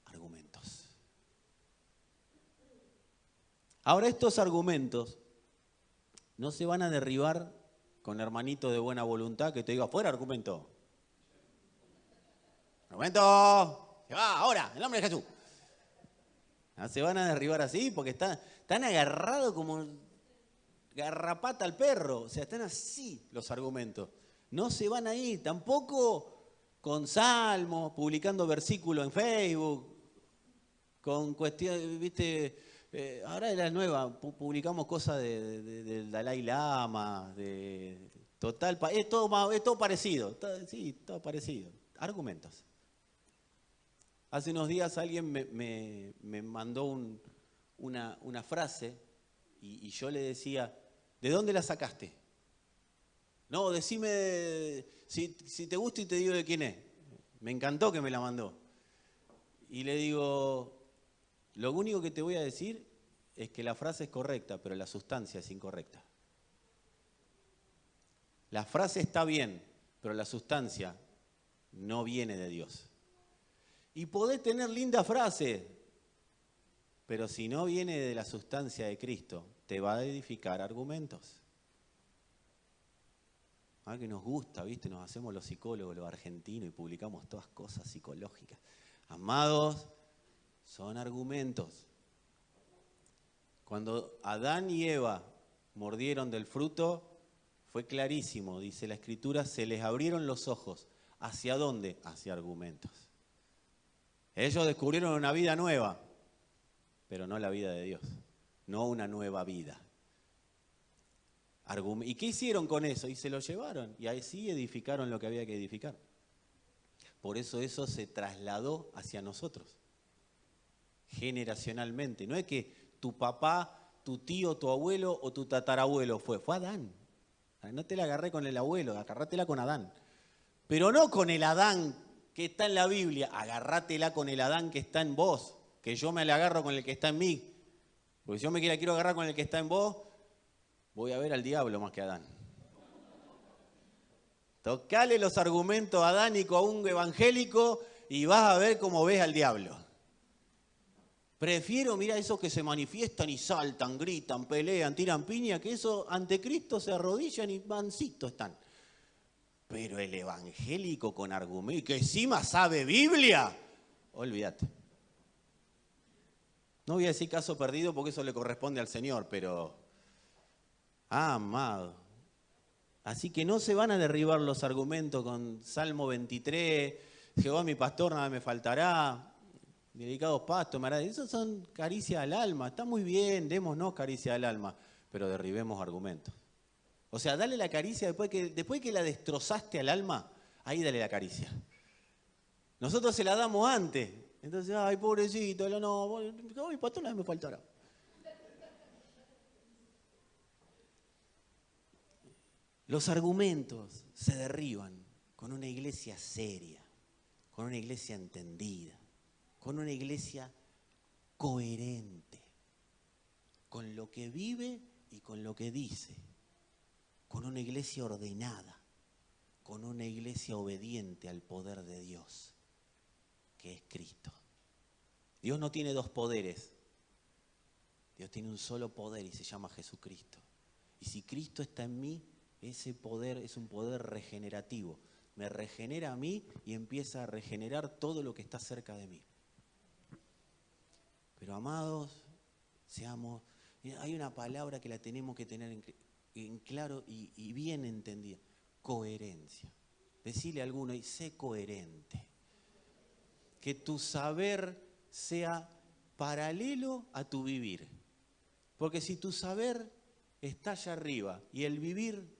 A: argumentos. Ahora estos argumentos no se van a derribar con hermanito de buena voluntad que te diga, fuera argumento. Argumento, se va ahora, en el nombre de Jesús. No se van a derribar así porque están agarrados como garrapata al perro. O sea, están así los argumentos. No se van a ir, tampoco con salmos, publicando versículos en Facebook, con cuestiones, viste... ahora es la nueva, publicamos cosas del Dalai Lama, es todo parecido, todo parecido, argumentos. Hace unos días alguien me mandó una frase y yo le decía, ¿de dónde la sacaste? No, decime si te gusta y te digo de quién es. Me encantó que me la mandó. Y le digo... Lo único que te voy a decir es que la frase es correcta, pero la sustancia es incorrecta. La frase está bien, pero la sustancia no viene de Dios. Y podés tener linda frase, pero si no viene de la sustancia de Cristo, te va a edificar argumentos. Que nos gusta, ¿viste? Nos hacemos los psicólogos, los argentinos, y publicamos todas cosas psicológicas. Amados, son argumentos. Cuando Adán y Eva mordieron del fruto, fue clarísimo, dice la Escritura, se les abrieron los ojos. ¿Hacia dónde? Hacia argumentos. Ellos descubrieron una vida nueva, pero no la vida de Dios, no una nueva vida. ¿Y qué hicieron con eso? Y se lo llevaron, y ahí sí edificaron lo que había que edificar. Por eso se trasladó hacia nosotros, generacionalmente. No es que tu papá, tu tío, tu abuelo o tu tatarabuelo fue Adán. No te la agarré con el abuelo, agarrátela con Adán. Pero no con el Adán que está en la Biblia, agarrátela con el Adán que está en vos, que yo me la agarro con el que está en mí. Porque si yo me quiero agarrar con el que está en vos, voy a ver al diablo más que a Adán. Tocale los argumentos adánicos a un evangélico y vas a ver cómo ves al diablo. Prefiero, mira, esos que se manifiestan y saltan, gritan, pelean, tiran piña, que eso ante Cristo se arrodillan y mansito están. Pero el evangélico con argumentos, que encima sabe Biblia, olvídate. No voy a decir caso perdido porque eso le corresponde al Señor, pero... amado. Así que no se van a derribar los argumentos con Salmo 23, Jehová mi pastor, nada me faltará, dedicados pastos, me hará. Esos son caricias al alma. Está muy bien, démonos caricia al alma, pero derribemos argumentos. O sea, dale la caricia después que la destrozaste al alma, ahí dale la caricia. Nosotros se la damos antes. Entonces, ay, pobrecito, no, mi pastor nada me faltará. Los argumentos se derriban con una iglesia seria, con una iglesia entendida, con una iglesia coherente, con lo que vive y con lo que dice, con una iglesia ordenada, con una iglesia obediente al poder de Dios, que es Cristo. Dios no tiene dos poderes, Dios tiene un solo poder y se llama Jesucristo. Y si Cristo está en mí, ese poder es un poder regenerativo. Me regenera a mí y empieza a regenerar todo lo que está cerca de mí. Pero amados, hay una palabra que la tenemos que tener en claro y bien entendida. Coherencia. Decile a alguno y sé coherente. Que tu saber sea paralelo a tu vivir. Porque si tu saber está allá arriba y el vivir...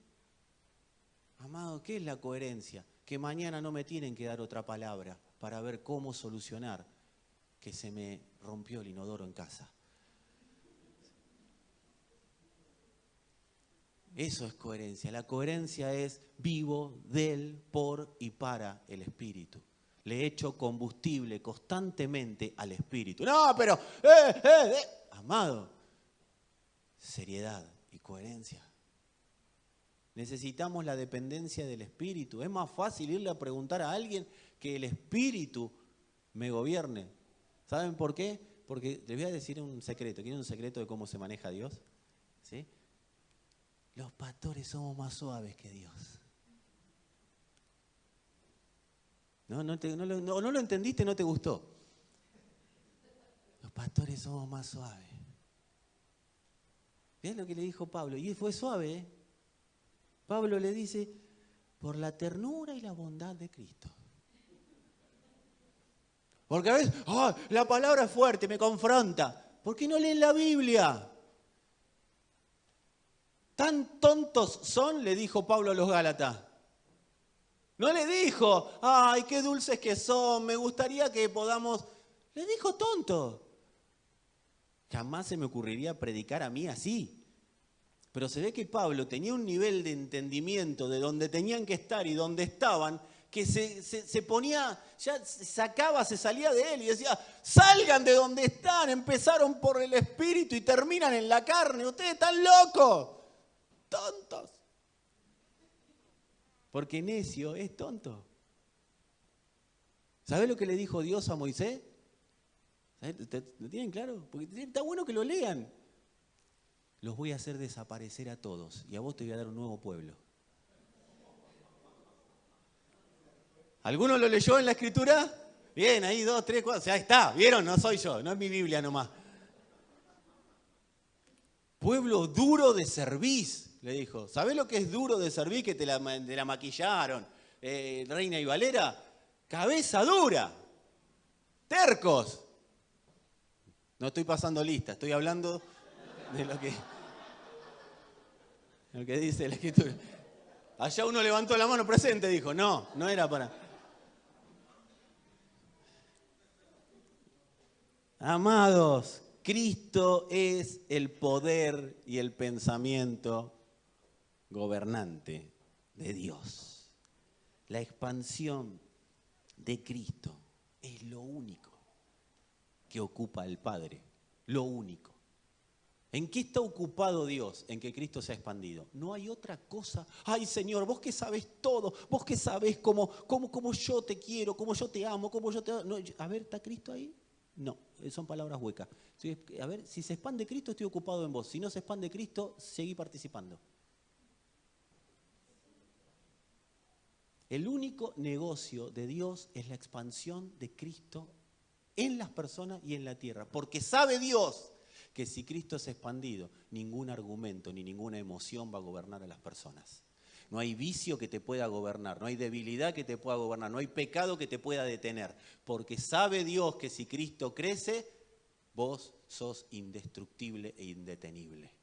A: amado, ¿qué es la coherencia? Que mañana no me tienen que dar otra palabra para ver cómo solucionar que se me rompió el inodoro en casa. Eso es coherencia. La coherencia es vivo del, por y para el Espíritu. Le echo combustible constantemente al Espíritu. No, pero, amado, seriedad y coherencia. Necesitamos la dependencia del Espíritu. Es más fácil irle a preguntar a alguien que el Espíritu me gobierne. ¿Saben por qué? Porque les voy a decir un secreto. ¿Quieren un secreto de cómo se maneja Dios? ¿Sí? Los pastores somos más suaves que Dios. No lo entendiste, no te gustó. Los pastores somos más suaves. ¿Ves lo que le dijo Pablo? Y fue suave, ¿eh? Pablo le dice, por la ternura y la bondad de Cristo. Porque a veces, la palabra es fuerte, me confronta. ¿Por qué no leen la Biblia? Tan tontos son, le dijo Pablo a los Gálatas. No le dijo, ay, qué dulces que son, me gustaría que podamos... Le dijo tonto. Jamás se me ocurriría predicar a mí así. Pero se ve que Pablo tenía un nivel de entendimiento de donde tenían que estar y donde estaban, que se ponía, ya se salía de él y decía, salgan de donde están, empezaron por el Espíritu y terminan en la carne, ustedes están locos, tontos. Porque necio es tonto. ¿Sabés lo que le dijo Dios a Moisés? ¿Lo tienen claro? Porque está bueno que lo lean. Los voy a hacer desaparecer a todos y a vos te voy a dar un nuevo pueblo. ¿Alguno lo leyó en la Escritura? Bien, ahí 2, 3, 4, o sea, ahí está, ¿vieron? No soy yo, no es mi Biblia nomás. Pueblo duro de cerviz, le dijo. ¿Sabés lo que es duro de cerviz? Que te la maquillaron. Reina y Valera, cabeza dura, tercos. No estoy pasando lista, estoy hablando de lo que dice la Escritura. Allá uno levantó la mano presente, dijo, no era para... Amados, Cristo es el poder y el pensamiento gobernante de Dios. La expansión de Cristo es lo único que ocupa al Padre, lo único. ¿En qué está ocupado Dios? En que Cristo se ha expandido. No hay otra cosa. Ay, Señor, vos que sabés todo, vos que sabés cómo yo te quiero, cómo yo te amo, cómo yo te amo. No, a ver, ¿está Cristo ahí? No, son palabras huecas. A ver, si se expande Cristo, estoy ocupado en vos. Si no se expande Cristo, seguí participando. El único negocio de Dios es la expansión de Cristo en las personas y en la tierra. Porque sabe Dios que si Cristo es expandido, ningún argumento ni ninguna emoción va a gobernar a las personas. No hay vicio que te pueda gobernar, no hay debilidad que te pueda gobernar, no hay pecado que te pueda detener. Porque sabe Dios que si Cristo crece, vos sos indestructible e indetenible.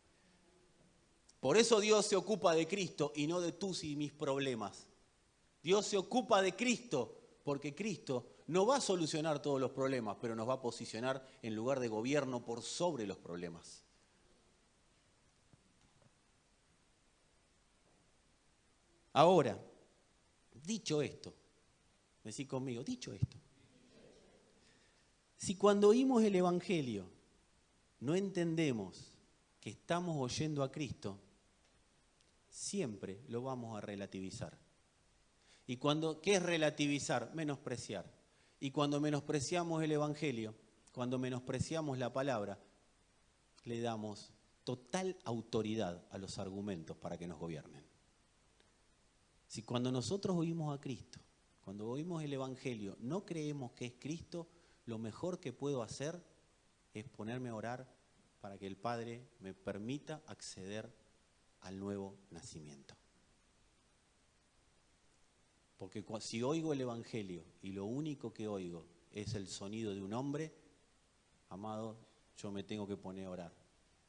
A: Por eso Dios se ocupa de Cristo y no de tus y mis problemas. Dios se ocupa de Cristo porque Cristo no va a solucionar todos los problemas, pero nos va a posicionar en lugar de gobierno por sobre los problemas. Ahora, dicho esto, decí conmigo, dicho esto, si cuando oímos el Evangelio no entendemos que estamos oyendo a Cristo, siempre lo vamos a relativizar. Y ¿qué es relativizar? Menospreciar. Y cuando menospreciamos el Evangelio, cuando menospreciamos la palabra, le damos total autoridad a los argumentos para que nos gobiernen. Si cuando nosotros oímos a Cristo, cuando oímos el Evangelio, no creemos que es Cristo, lo mejor que puedo hacer es ponerme a orar para que el Padre me permita acceder al nuevo nacimiento. Porque si oigo el Evangelio y lo único que oigo es el sonido de un hombre, amado, yo me tengo que poner a orar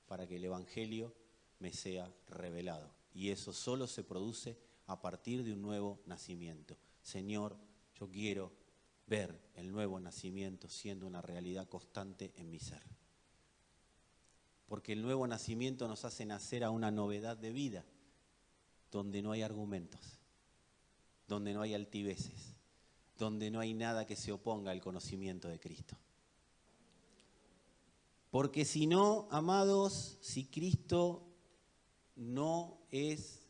A: para que el Evangelio me sea revelado. Y eso solo se produce a partir de un nuevo nacimiento. Señor, yo quiero ver el nuevo nacimiento siendo una realidad constante en mi ser. Porque el nuevo nacimiento nos hace nacer a una novedad de vida, donde no hay argumentos, donde no hay altiveces, donde no hay nada que se oponga al conocimiento de Cristo. Porque si no, amados, si Cristo no es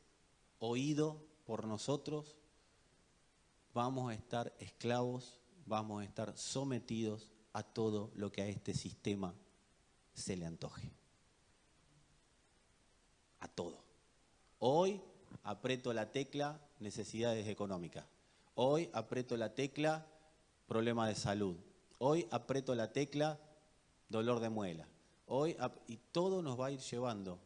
A: oído por nosotros, vamos a estar esclavos, vamos a estar sometidos a todo lo que a este sistema se le antoje. A todo. Hoy aprieto la tecla necesidades económicas. Hoy aprieto la tecla problema de salud. Hoy aprieto la tecla dolor de muela. Y todo nos va a ir llevando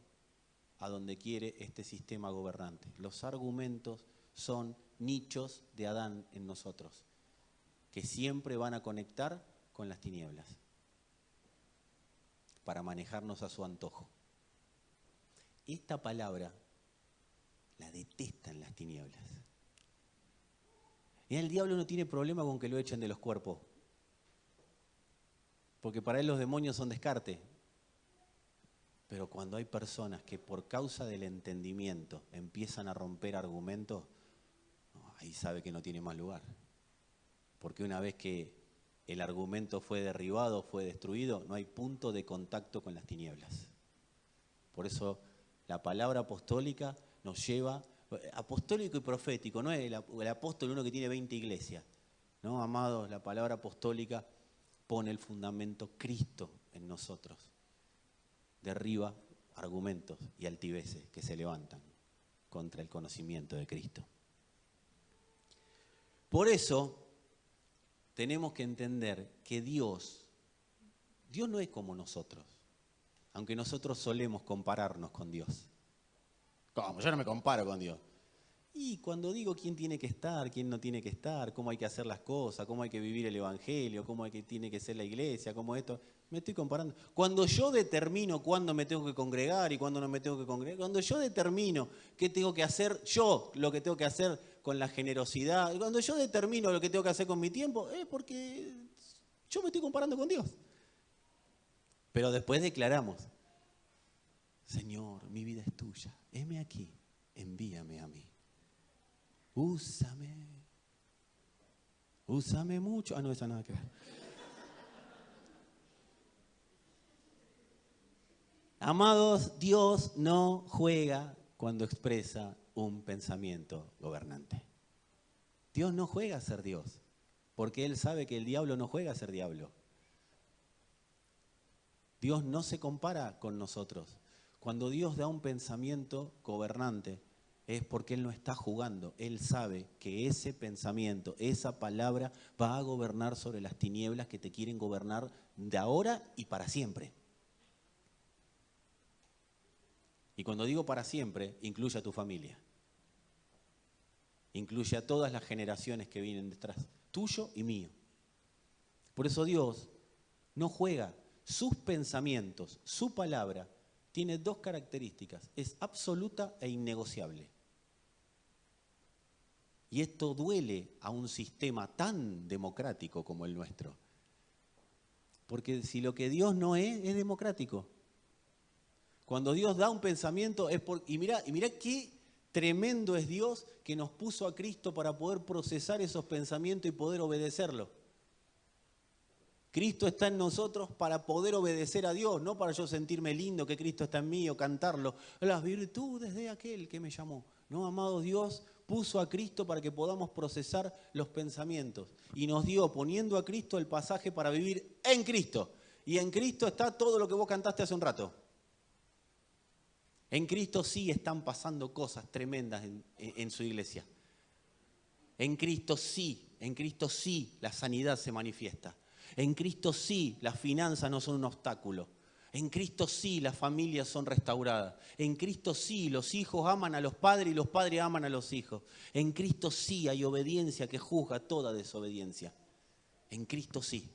A: a donde quiere este sistema gobernante. Los argumentos son nichos de Adán en nosotros, que siempre van a conectar con las tinieblas para manejarnos a su antojo. Esta palabra la detestan las tinieblas. Y el diablo no tiene problema con que lo echen de los cuerpos, porque para él los demonios son descarte. Pero cuando hay personas que por causa del entendimiento empiezan a romper argumentos, ahí sabe que no tiene más lugar. Porque una vez que el argumento fue derribado, fue destruido, no hay punto de contacto con las tinieblas. Por eso la palabra apostólica nos lleva Apostólico y profético, no es el apóstol uno que tiene 20 iglesias. ¿No, amados? La palabra apostólica pone el fundamento Cristo en nosotros. Derriba argumentos y altiveces que se levantan contra el conocimiento de Cristo. Por eso tenemos que entender que Dios no es como nosotros, aunque nosotros solemos compararnos con Dios. ¿Cómo? Yo no me comparo con Dios. Y cuando digo quién tiene que estar, quién no tiene que estar, cómo hay que hacer las cosas, cómo hay que vivir el evangelio, tiene que ser la iglesia, cómo esto, me estoy comparando. Cuando yo determino cuándo me tengo que congregar y cuándo no me tengo que congregar, cuando yo determino qué tengo que hacer yo, lo que tengo que hacer con la generosidad, cuando yo determino lo que tengo que hacer con mi tiempo, es porque yo me estoy comparando con Dios. Pero después declaramos, Señor, mi vida es tuya, heme aquí, envíame a mí. Úsame mucho. Ah, no, eso nada que ver. Amados, Dios no juega cuando expresa un pensamiento gobernante. Dios no juega a ser Dios, porque Él sabe que el diablo no juega a ser diablo. Dios no se compara con nosotros. Cuando Dios da un pensamiento gobernante, es porque Él no está jugando. Él sabe que ese pensamiento, esa palabra va a gobernar sobre las tinieblas que te quieren gobernar de ahora y para siempre. Y cuando digo para siempre, incluye a tu familia. Incluye a todas las generaciones que vienen detrás, tuyo y mío. Por eso Dios no juega. Sus pensamientos, su palabra, tiene dos características. Es absoluta e innegociable. Y esto duele a un sistema tan democrático como el nuestro. Porque si lo que Dios no es democrático. Cuando Dios da un pensamiento es por... Y mirá qué tremendo es Dios que nos puso a Cristo para poder procesar esos pensamientos y poder obedecerlo. Cristo está en nosotros para poder obedecer a Dios, no para yo sentirme lindo que Cristo está en mí o cantarlo. Las virtudes de aquel que me llamó. No, amado, Dios puso a Cristo para que podamos procesar los pensamientos. Y nos dio, poniendo a Cristo, el pasaje para vivir en Cristo. Y en Cristo está todo lo que vos cantaste hace un rato. En Cristo sí están pasando cosas tremendas en su iglesia. En Cristo sí la sanidad se manifiesta. En Cristo sí las finanzas no son un obstáculo. En Cristo sí las familias son restauradas. En Cristo sí los hijos aman a los padres y los padres aman a los hijos. En Cristo sí hay obediencia que juzga toda desobediencia. En Cristo sí.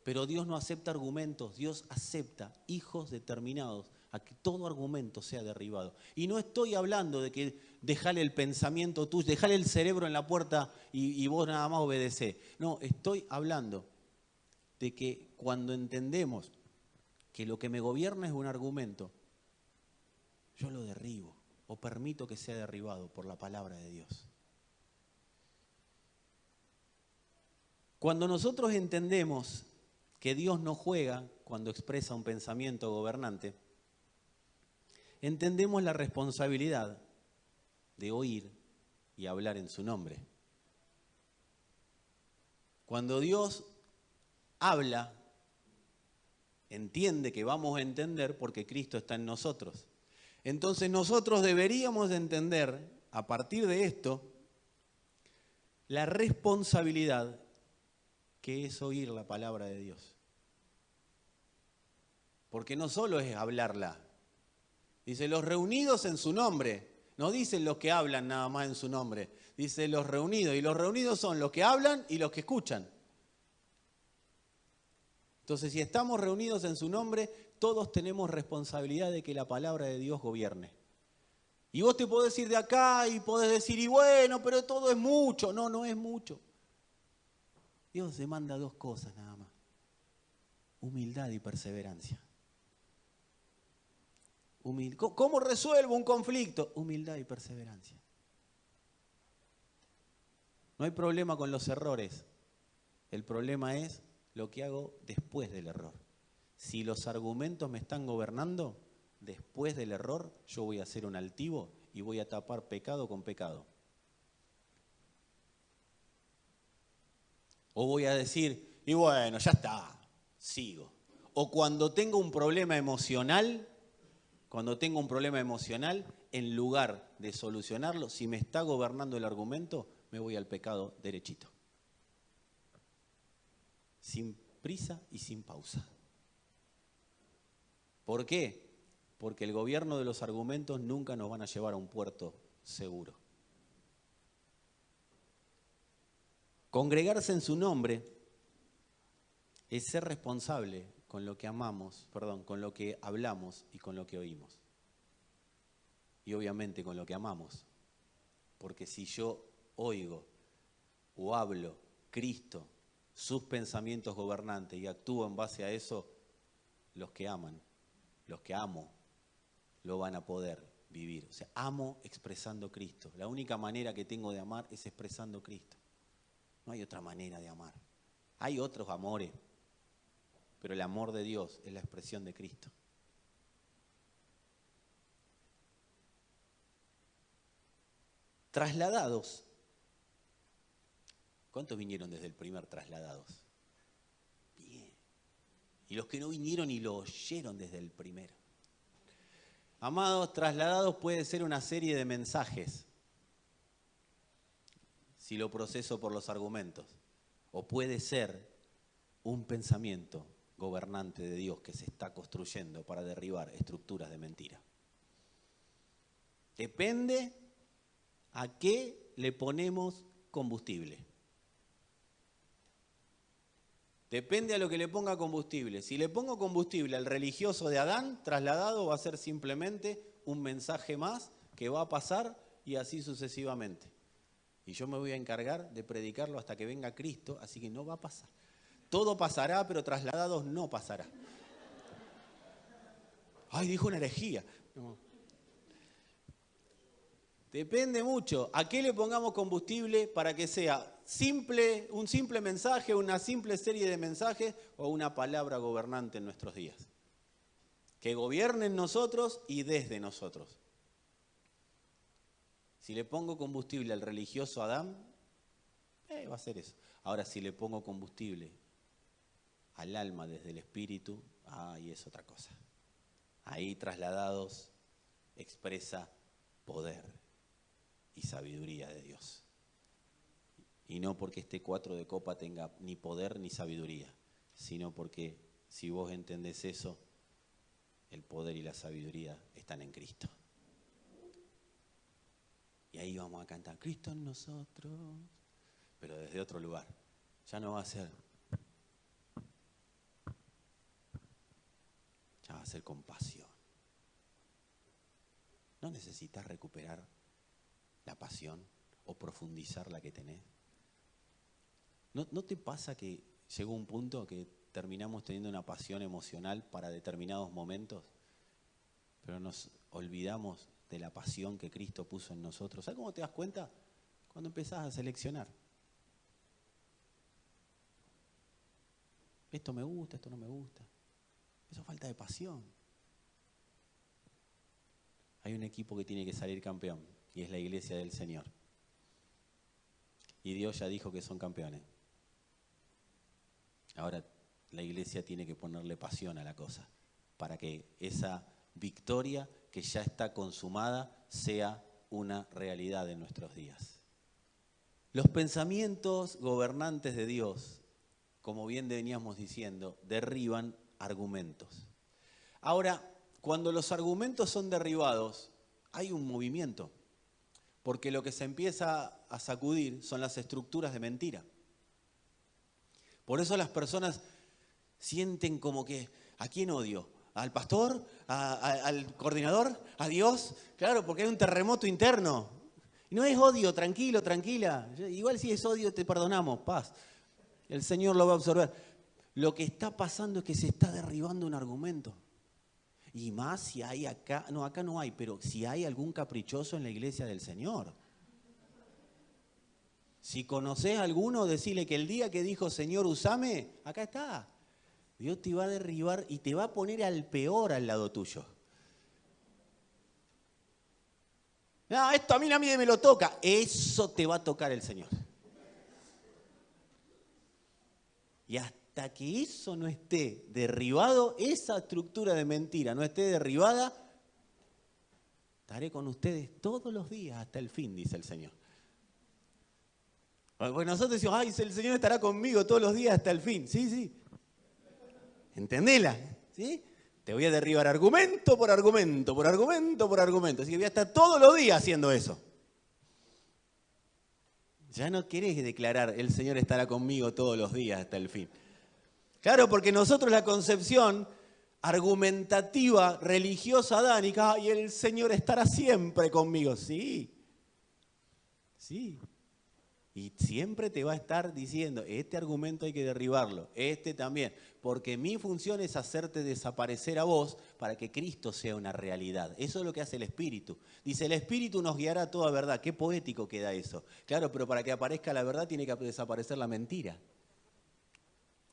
A: Pero Dios no acepta argumentos, Dios acepta hijos determinados a que todo argumento sea derribado. Y no estoy hablando de que dejale el pensamiento tuyo, dejale el cerebro en la puerta y vos nada más obedecés. No, estoy hablando de que cuando entendemos que lo que me gobierna es un argumento, yo lo derribo o permito que sea derribado por la palabra de Dios. Cuando nosotros entendemos que Dios no juega cuando expresa un pensamiento gobernante, entendemos la responsabilidad de oír y hablar en su nombre. Cuando Dios habla, entiende que vamos a entender porque Cristo está en nosotros. Entonces nosotros deberíamos entender, a partir de esto, la responsabilidad que es oír la palabra de Dios. Porque no solo es hablarla. Dice, los reunidos en su nombre. No dicen los que hablan nada más en su nombre. Dice los reunidos. Y los reunidos son los que hablan y los que escuchan. Entonces, si estamos reunidos en su nombre, todos tenemos responsabilidad de que la palabra de Dios gobierne. Y vos te podés ir de acá y podés decir, y bueno, pero todo es mucho. No, no es mucho. Dios demanda dos cosas nada más. Humildad y perseverancia. ¿Cómo resuelvo un conflicto? Humildad y perseverancia. No hay problema con los errores. El problema es lo que hago después del error. Si los argumentos me están gobernando, después del error yo voy a ser un altivo y voy a tapar pecado con pecado. O voy a decir, y bueno, ya está, sigo. O cuando tengo un problema emocional, en lugar de solucionarlo, si me está gobernando el argumento, me voy al pecado derechito. Sin prisa y sin pausa. ¿Por qué? Porque el gobierno de los argumentos nunca nos van a llevar a un puerto seguro. Congregarse en su nombre es ser responsable con lo que con lo que hablamos y con lo que oímos. Y obviamente con lo que amamos. Porque si yo oigo o hablo Cristo, sus pensamientos gobernantes y actúo en base a eso, los que aman, los que amo, lo van a poder vivir. O sea, amo expresando Cristo. La única manera que tengo de amar es expresando Cristo. No hay otra manera de amar. Hay otros amores, pero el amor de Dios es la expresión de Cristo. Trasladados. ¿Cuántos vinieron desde el primer trasladados? Bien. Y los que no vinieron y lo oyeron desde el primero. Amados, trasladados puede ser una serie de mensajes, si lo proceso por los argumentos. O puede ser un pensamiento gobernante de Dios que se está construyendo para derribar estructuras de mentira. Depende a qué le ponemos combustible. Depende a lo que le ponga combustible. Si le pongo combustible al religioso de Adán, trasladado va a ser simplemente un mensaje más que va a pasar y así sucesivamente. Y yo me voy a encargar de predicarlo hasta que venga Cristo, así que no va a pasar. Todo pasará, pero trasladados no pasará. Ay, dijo una herejía. No. Depende mucho a qué le pongamos combustible para que sea un simple mensaje, una simple serie de mensajes o una palabra gobernante en nuestros días. Que gobierne en nosotros y desde nosotros. Si le pongo combustible al religioso Adán, va a ser eso. Ahora, si le pongo combustible al alma desde el espíritu, ahí es otra cosa. Ahí trasladados expresa poder y sabiduría de Dios. Y no porque este 4 de copa tenga ni poder ni sabiduría, sino porque si vos entendés eso, el poder y la sabiduría están en Cristo. Y ahí vamos a cantar, Cristo en nosotros, pero desde otro lugar. Ya no va a ser, ya va a ser con pasión. ¿No necesitas recuperar la pasión o profundizar la que tenés? ¿No te pasa que llegó un punto que terminamos teniendo una pasión emocional para determinados momentos, pero nos olvidamos de la pasión que Cristo puso en nosotros? ¿Sabes cómo te das cuenta? Cuando empezás a seleccionar. Esto me gusta, esto no me gusta. Eso es falta de pasión. Hay un equipo que tiene que salir campeón y es la iglesia del Señor. Y Dios ya dijo que son campeones. Ahora la iglesia tiene que ponerle pasión a la cosa para que esa victoria que ya está consumada sea una realidad en nuestros días. Los pensamientos gobernantes de Dios, como bien veníamos diciendo, derriban argumentos. Ahora, cuando los argumentos son derribados, hay un movimiento, porque lo que se empieza a sacudir son las estructuras de mentira. Por eso las personas sienten como que, ¿a quién odio? ¿Al pastor? ¿Al coordinador? ¿A Dios? Claro, porque hay un terremoto interno. Y no es odio, tranquilo, tranquila. Igual si es odio te perdonamos, paz. El Señor lo va a absorber. Lo que está pasando es que se está derribando un argumento. Y más si hay acá no hay, pero si hay algún caprichoso en la iglesia del Señor. Si conocés a alguno, decile que el día que dijo, Señor, usame, acá está. Dios te va a derribar y te va a poner al peor al lado tuyo. No, esto a mí nadie me lo toca. Eso te va a tocar el Señor. Y hasta que eso no esté derribado, esa estructura de mentira no esté derribada, estaré con ustedes todos los días hasta el fin, dice el Señor. Porque nosotros decimos, ay, el Señor estará conmigo todos los días hasta el fin. Sí, sí. ¿Entendela? ¿Sí? Te voy a derribar argumento por argumento, por argumento, por argumento. Así que voy a estar todos los días haciendo eso. Ya no querés declarar, el Señor estará conmigo todos los días hasta el fin. Claro, porque nosotros la concepción argumentativa, religiosa, adánica, y el Señor estará siempre conmigo. Sí, sí. Y siempre te va a estar diciendo, este argumento hay que derribarlo, este también, porque mi función es hacerte desaparecer a vos para que Cristo sea una realidad. Eso es lo que hace el Espíritu. Dice, el Espíritu nos guiará a toda verdad. Qué poético queda eso. Claro, pero para que aparezca la verdad tiene que desaparecer la mentira.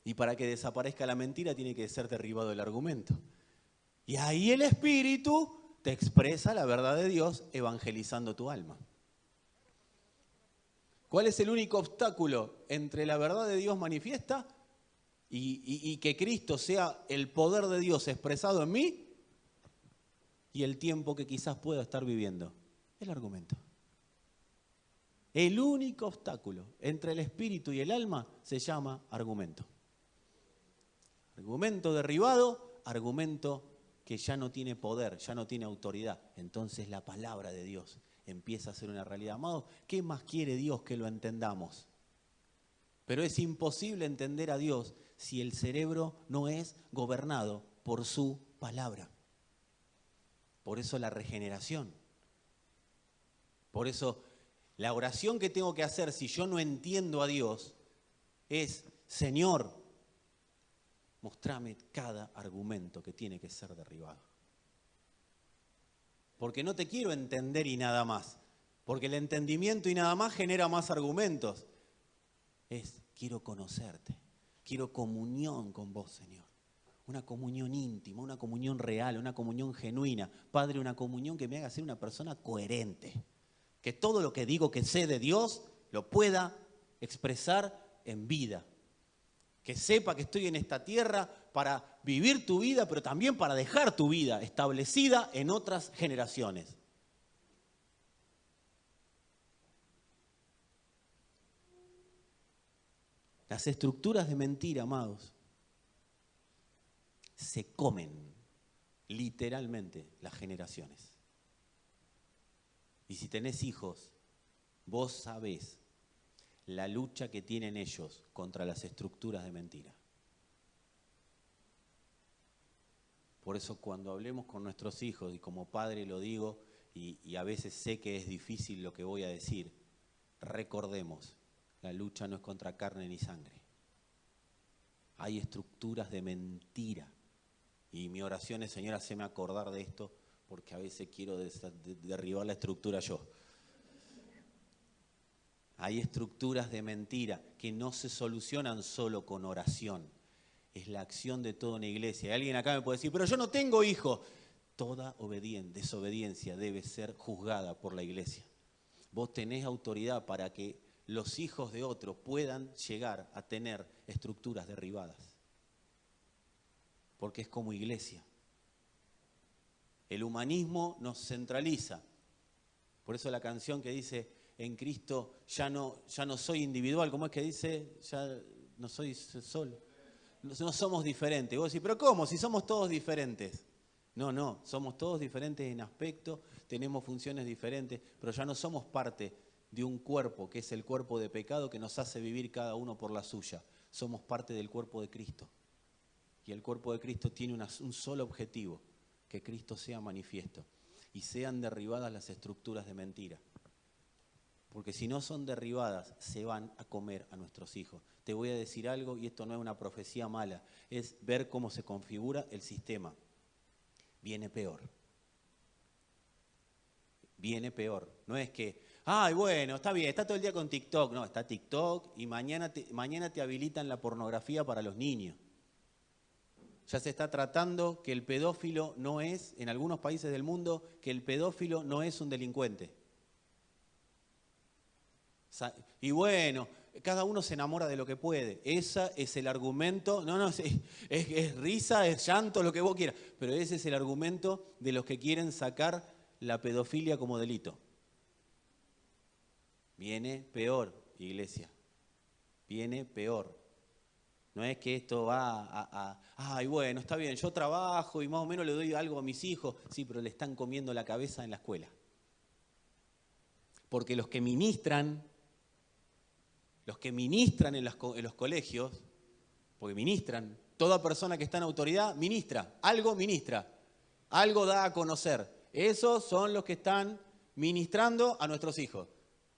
A: Y para que desaparezca la mentira tiene que ser derribado el argumento. Y ahí el Espíritu te expresa la verdad de Dios evangelizando tu alma. ¿Cuál es el único obstáculo entre la verdad de Dios manifiesta y que Cristo sea el poder de Dios expresado en mí y el tiempo que quizás pueda estar viviendo? El argumento. El único obstáculo entre el espíritu y el alma se llama argumento. Argumento derribado, argumento que ya no tiene poder, ya no tiene autoridad. Entonces la palabra de Dios empieza a ser una realidad. Amados, ¿qué más quiere Dios que lo entendamos? Pero es imposible entender a Dios si el cerebro no es gobernado por su palabra. Por eso la regeneración. Por eso la oración que tengo que hacer si yo no entiendo a Dios es, Señor, mostrame cada argumento que tiene que ser derribado. Porque no te quiero entender y nada más. Porque el entendimiento y nada más genera más argumentos. Quiero conocerte. Quiero comunión con vos, Señor. Una comunión íntima, una comunión real, una comunión genuina. Padre, una comunión que me haga ser una persona coherente. Que todo lo que digo que sé de Dios lo pueda expresar en vida. Que sepa que estoy en esta tierra para vivir tu vida, pero también para dejar tu vida establecida en otras generaciones. Las estructuras de mentira, amados, se comen literalmente las generaciones. Y si tenés hijos, vos sabés la lucha que tienen ellos contra las estructuras de mentira. Por eso cuando hablemos con nuestros hijos, y como padre lo digo, y a veces sé que es difícil lo que voy a decir, recordemos, la lucha no es contra carne ni sangre. Hay estructuras de mentira. Y mi oración es, Señor, haceme acordar de esto, porque a veces quiero derribar la estructura yo. Hay estructuras de mentira que no se solucionan solo con oración. Es la acción de toda una iglesia. Alguien acá me puede decir, pero yo no tengo hijos. Toda desobediencia debe ser juzgada por la iglesia. Vos tenés autoridad para que los hijos de otros puedan llegar a tener estructuras derribadas. Porque es como iglesia. El humanismo nos centraliza. Por eso la canción que dice, en Cristo ya no soy individual, ¿cómo es que dice? Ya no soy solo. No somos diferentes. Y vos decís, ¿pero cómo? Si somos todos diferentes. No, somos todos diferentes en aspecto, tenemos funciones diferentes, pero ya no somos parte de un cuerpo que es el cuerpo de pecado que nos hace vivir cada uno por la suya. Somos parte del cuerpo de Cristo. Y el cuerpo de Cristo tiene un solo objetivo, que Cristo sea manifiesto y sean derribadas las estructuras de mentira. Porque si no son derribadas, se van a comer a nuestros hijos. Te voy a decir algo, y esto no es una profecía mala, es ver cómo se configura el sistema. Viene peor. Viene peor. No es que, ay, bueno, está bien, está todo el día con TikTok. No, está TikTok y mañana te habilitan la pornografía para los niños. Ya se está tratando que el pedófilo no es, en algunos países del mundo, que el pedófilo no es un delincuente. Y bueno, cada uno se enamora de lo que puede. Ese es el argumento. No, es risa, es llanto, lo que vos quieras. Pero ese es el argumento de los que quieren sacar la pedofilia como delito. Viene peor, iglesia. Viene peor. No es que esto va ay, bueno, está bien, yo trabajo y más o menos le doy algo a mis hijos. Sí, pero le están comiendo la cabeza en la escuela. Porque los que ministran en los colegios, porque ministran, toda persona que está en autoridad ministra, algo da a conocer. Esos son los que están ministrando a nuestros hijos.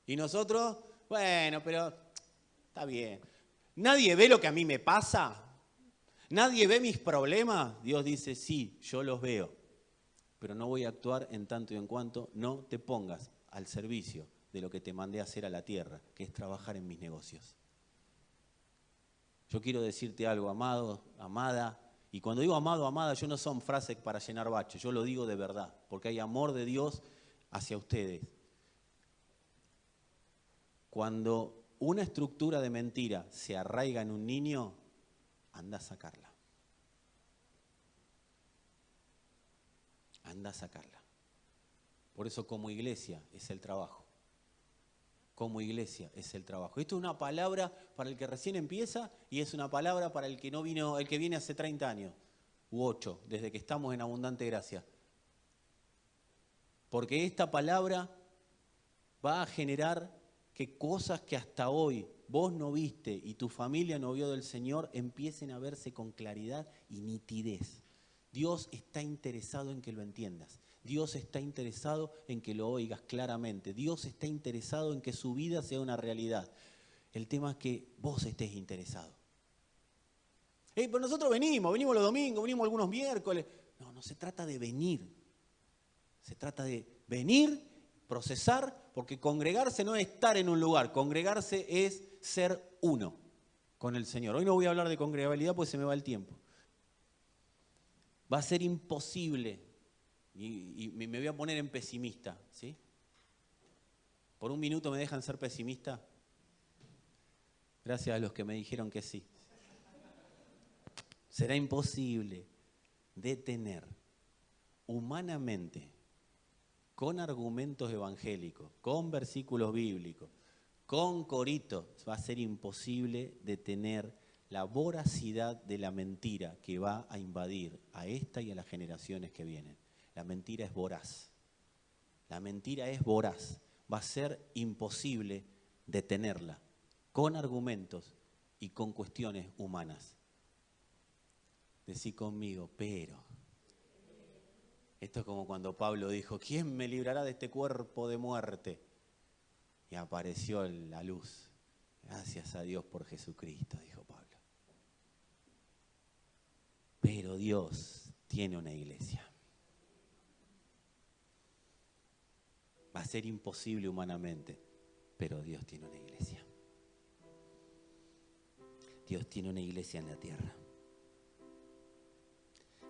A: Y nosotros, bueno, pero está bien. ¿Nadie ve lo que a mí me pasa? ¿Nadie ve mis problemas? Dios dice, sí, yo los veo, pero no voy a actuar en tanto y en cuanto no te pongas al servicio de lo que te mandé a hacer a la tierra, que es trabajar en mis negocios. Yo quiero decirte algo, amado, amada, y cuando digo amado, amada, yo no son frases para llenar baches, yo lo digo de verdad, porque hay amor de Dios hacia ustedes. Cuando una estructura de mentira se arraiga en un niño, anda a sacarla. Anda a sacarla. Por eso como iglesia es el trabajo. Como iglesia es el trabajo. Esto es una palabra para el que recién empieza y es una palabra para el que no vino, el que viene hace 30 años u 8, desde que estamos en abundante gracia. Porque esta palabra va a generar que cosas que hasta hoy vos no viste y tu familia no vio del Señor empiecen a verse con claridad y nitidez. Dios está interesado en que lo entiendas. Dios está interesado en que lo oigas claramente. Dios está interesado en que su vida sea una realidad. El tema es que vos estés interesado. Pero nosotros venimos los domingos, venimos algunos miércoles. No se trata de venir. Se trata de venir, procesar, porque congregarse no es estar en un lugar. Congregarse es ser uno con el Señor. Hoy no voy a hablar de congregabilidad porque se me va el tiempo. Va a ser imposible, y me voy a poner en pesimista, ¿sí? ¿Por un minuto me dejan ser pesimista? Gracias a los que me dijeron que sí. Será imposible detener humanamente, con argumentos evangélicos, con versículos bíblicos, con coritos, va a ser imposible detener la voracidad de la mentira que va a invadir a esta y a las generaciones que vienen. La mentira es voraz. La mentira es voraz. Va a ser imposible detenerla con argumentos y con cuestiones humanas. Decí conmigo, pero. Esto es como cuando Pablo dijo, ¿quién me librará de este cuerpo de muerte? Y apareció la luz. Gracias a Dios por Jesucristo, dijo Pablo. Pero Dios tiene una iglesia. Va a ser imposible humanamente, pero Dios tiene una iglesia. Dios tiene una iglesia en la tierra.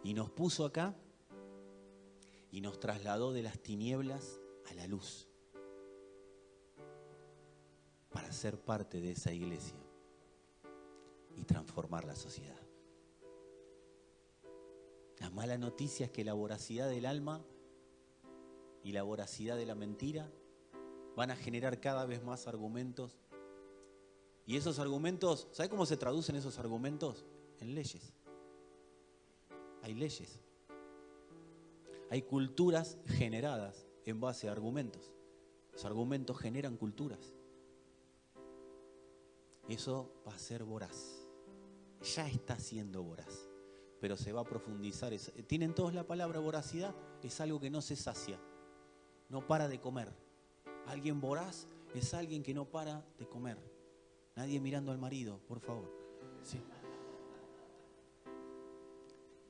A: Y nos puso acá y nos trasladó de las tinieblas a la luz para ser parte de esa iglesia y transformar la sociedad. La mala noticia es que la voracidad del alma y la voracidad de la mentira van a generar cada vez más argumentos. Y esos argumentos, ¿sabe cómo se traducen esos argumentos? En leyes. Hay leyes. Hay culturas generadas en base a argumentos. Los argumentos generan culturas. Eso va a ser voraz. Ya está siendo voraz. Pero se va a profundizar. ¿Tienen todos la palabra voracidad? Es algo que no se sacia. No para de comer. Alguien voraz es alguien que no para de comer. Nadie mirando al marido, por favor. Sí.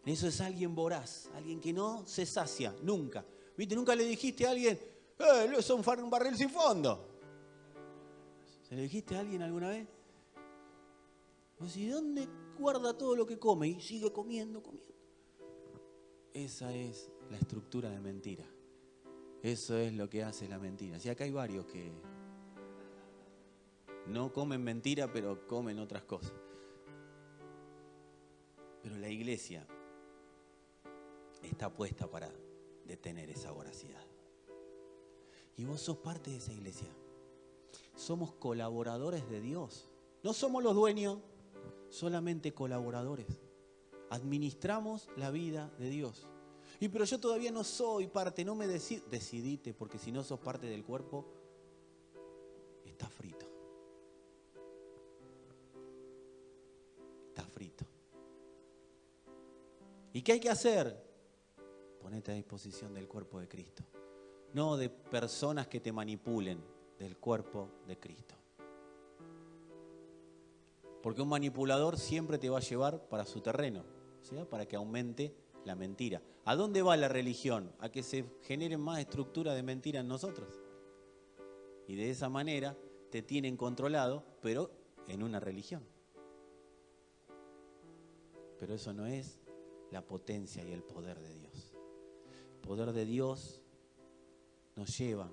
A: Eso es alguien voraz, alguien que no se sacia, nunca. ¿Viste? Nunca le dijiste a alguien, es un barril sin fondo. ¿Se le dijiste a alguien alguna vez? ¿Y dónde guarda todo lo que come? Y sigue comiendo. Esa es la estructura de mentira. Eso es lo que hace la mentira. Si acá hay varios que No comen mentira, pero comen otras cosas. Pero la iglesia está puesta para detener esa voracidad. Y vos sos parte de esa iglesia. Somos colaboradores de Dios. No somos los dueños, solamente colaboradores. Administramos la vida de Dios. Y pero yo todavía no soy parte, no me decido. Decidite, porque si no sos parte del cuerpo, estás frito. Estás frito. ¿Y qué hay que hacer? Ponete a disposición del cuerpo de Cristo. No de personas que te manipulen, del cuerpo de Cristo. Porque un manipulador siempre te va a llevar para su terreno, o sea, para que aumente la mentira. ¿A dónde va la religión? A que se generen más estructuras de mentira en nosotros. Y de esa manera te tienen controlado, pero en una religión. Pero eso no es la potencia y el poder de Dios. El poder de Dios nos lleva,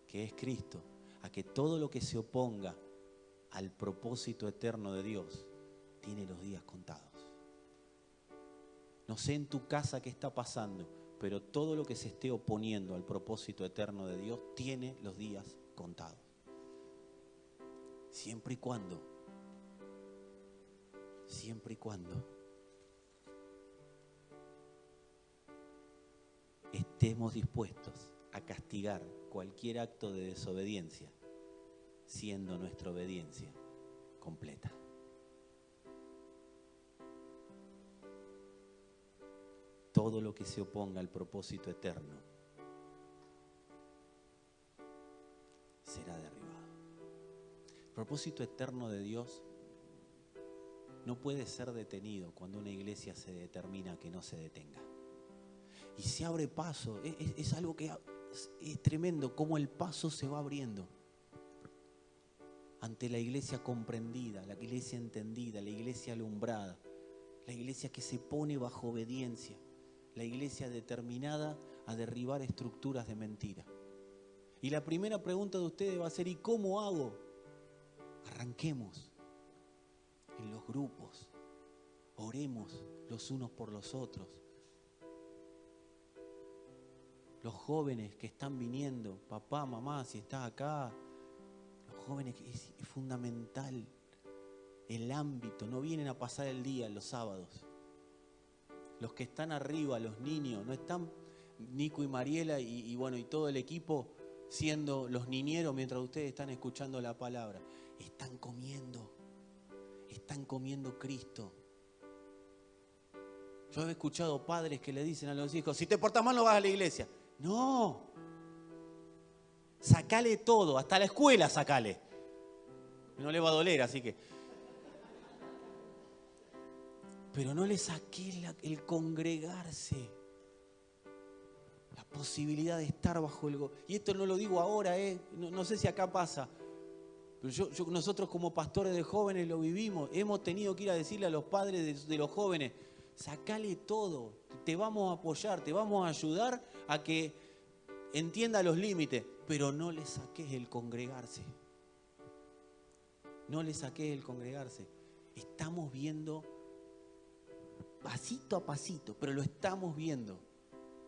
A: que es Cristo, a que todo lo que se oponga al propósito eterno de Dios tiene los días contados. No sé en tu casa qué está pasando, pero todo lo que se esté oponiendo al propósito eterno de Dios tiene los días contados. Siempre y cuando estemos dispuestos a castigar cualquier acto de desobediencia, siendo nuestra obediencia completa. Todo lo que se oponga al propósito eterno será derribado. El propósito eterno de Dios no puede ser detenido cuando una iglesia se determina que no se detenga. Y se abre paso, es algo que es tremendo, cómo el paso se va abriendo ante la iglesia comprendida, la iglesia entendida, la iglesia alumbrada, la iglesia que se pone bajo obediencia, la iglesia determinada a derribar estructuras de mentira. Y la primera pregunta de ustedes va a ser: ¿y cómo hago? Arranquemos en los grupos, oremos los unos por los otros. Los jóvenes que están viniendo, papá, mamá, si estás acá, los jóvenes, es fundamental el ámbito, no vienen a pasar el día los sábados. Los que están arriba, los niños, no están Nico y Mariela y todo el equipo siendo los niñeros mientras ustedes están escuchando la palabra. Están comiendo Cristo. Yo he escuchado padres que le dicen a los hijos: si te portas mal no vas a la iglesia. No, sacale todo, hasta la escuela sacale. No le va a doler, así que. Pero no le saqué el congregarse, la posibilidad de estar bajo el gobierno. Y esto no lo digo ahora, no sé si acá pasa, pero nosotros como pastores de jóvenes lo vivimos. Hemos tenido que ir a decirle a los padres de los jóvenes: sacale todo, te vamos a apoyar, te vamos a ayudar a que entienda los límites, pero no le saques el congregarse. No le saques el congregarse. Estamos viendo pasito a pasito, pero lo estamos viendo,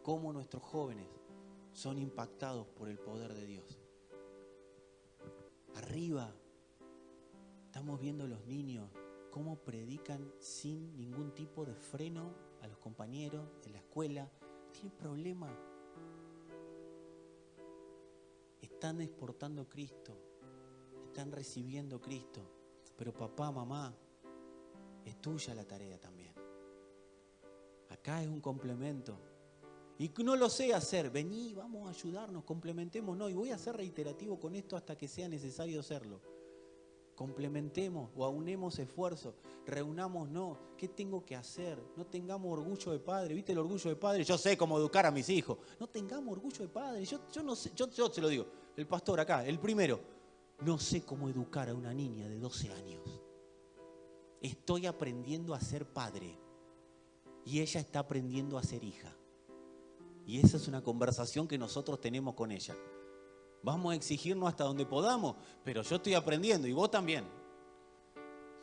A: cómo nuestros jóvenes son impactados por el poder de Dios. Arriba, estamos viendo a los niños, cómo predican sin ningún tipo de freno a los compañeros en la escuela. Tienen problemas. Están exportando Cristo, están recibiendo Cristo. Pero papá, mamá, es tuya la tarea también. Acá es un complemento. Y no lo sé hacer, vení, vamos a ayudarnos, complementemos. No, y voy a ser reiterativo con esto hasta que sea necesario hacerlo. Complementemos o aunemos esfuerzos, reunámonos. ¿Qué tengo que hacer? No tengamos orgullo de padre. ¿Viste el orgullo de padre? Yo sé cómo educar a mis hijos. No tengamos orgullo de padre. Yo no sé, yo se lo digo. El pastor acá, el primero, no sé cómo educar a una niña de 12 años. Estoy aprendiendo a ser padre y ella está aprendiendo a ser hija. Y esa es una conversación que nosotros tenemos con ella. Vamos a exigirnos hasta donde podamos, pero yo estoy aprendiendo y vos también.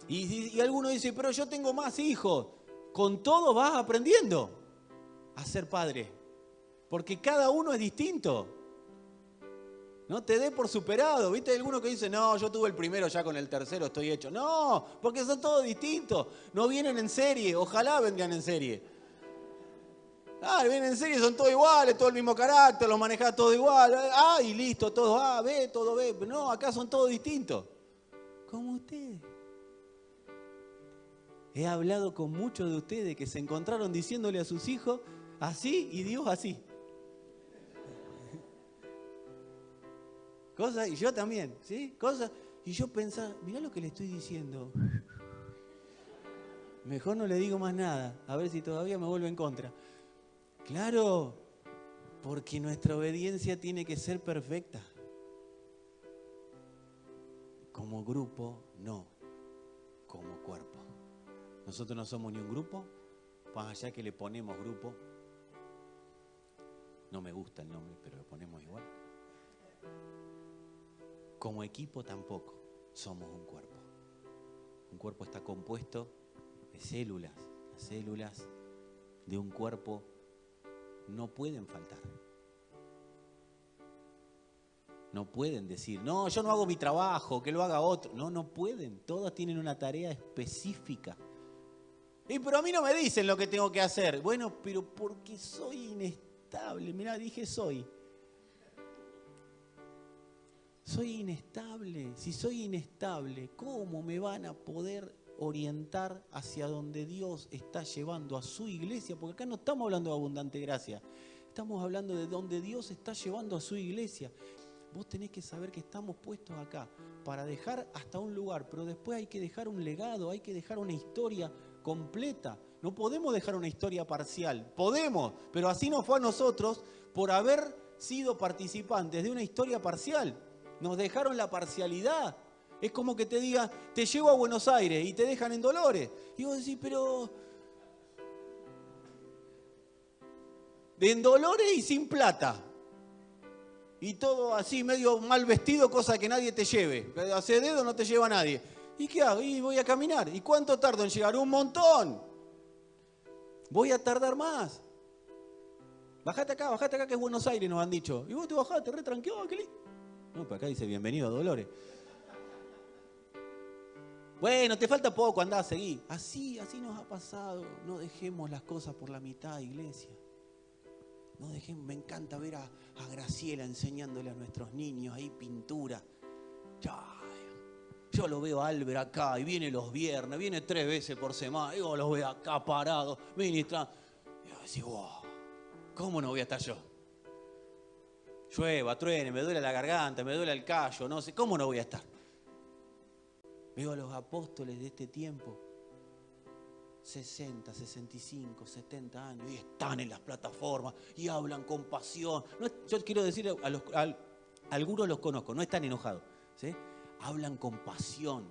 A: Y alguno dice, pero yo tengo más hijos. Con todo vas aprendiendo a ser padre, porque cada uno es distinto. No te dé por superado. ¿Viste? Hay alguno que dice, no, yo tuve el primero, ya con el tercero estoy hecho. No, porque son todos distintos. No vienen en serie, ojalá vengan en serie. Vienen en serie, son todos iguales, todo el mismo carácter, los manejás todo igual. Y listo, todos A, B, todo B. No, acá son todos distintos. Como ustedes. He hablado con muchos de ustedes que se encontraron diciéndole a sus hijos así y Dios así. Cosas, y yo también, ¿sí? Cosas, y yo pensaba, mirá lo que le estoy diciendo. Mejor no le digo más nada, a ver si todavía me vuelve en contra. Claro, porque nuestra obediencia tiene que ser perfecta. Como grupo, no. Como cuerpo. Nosotros no somos ni un grupo, más allá que le ponemos grupo. No me gusta el nombre, pero lo ponemos igual. Como equipo tampoco somos un cuerpo. Un cuerpo está compuesto de células. Las células de un cuerpo no pueden faltar. No pueden decir, no, yo no hago mi trabajo, que lo haga otro. No, no pueden. Todos tienen una tarea específica. Pero a mí no me dicen lo que tengo que hacer. Bueno, pero porque soy inestable. Mirá, dije soy. Soy inestable. Si soy inestable, ¿cómo me van a poder orientar hacia donde Dios está llevando a su iglesia? Porque acá no estamos hablando de abundante gracia. Estamos hablando de donde Dios está llevando a su iglesia. Vos tenés que saber que estamos puestos acá para dejar hasta un lugar, pero después hay que dejar un legado, hay que dejar una historia completa. No podemos dejar una historia parcial. Podemos, pero así nos fue a nosotros por haber sido participantes de una historia parcial. Nos dejaron la parcialidad. Es como que te diga, te llevo a Buenos Aires y te dejan en Dolores. Y vos decís, pero... en Dolores y sin plata. Y todo así medio mal vestido, cosa que nadie te lleve. Hace dedo no te lleva nadie. ¿Y qué hago? Y voy a caminar. ¿Y cuánto tardo en llegar? ¡Un montón! Voy a tardar más. Bajate acá que es Buenos Aires, nos han dicho. Y vos te bajaste, re tranquilo, qué lindo. No, pero acá dice bienvenido a Dolores. Bueno, te falta poco, andá, seguí. Así nos ha pasado. No dejemos las cosas por la mitad, iglesia. No dejemos, me encanta ver a Graciela enseñándole a nuestros niños ahí pintura. Yo lo veo a Albert acá y viene los viernes, viene 3 veces por semana. Yo los veo acá parados, ministrando. Y yo decía, wow, ¿cómo no voy a estar yo? Llueva, truene, me duele la garganta, me duele el callo, no sé, ¿cómo no voy a estar? Veo a los apóstoles de este tiempo, 60, 65, 70 años, y están en las plataformas y hablan con pasión. No, yo quiero decir, algunos los conozco, no están enojados, ¿sí? Hablan con pasión,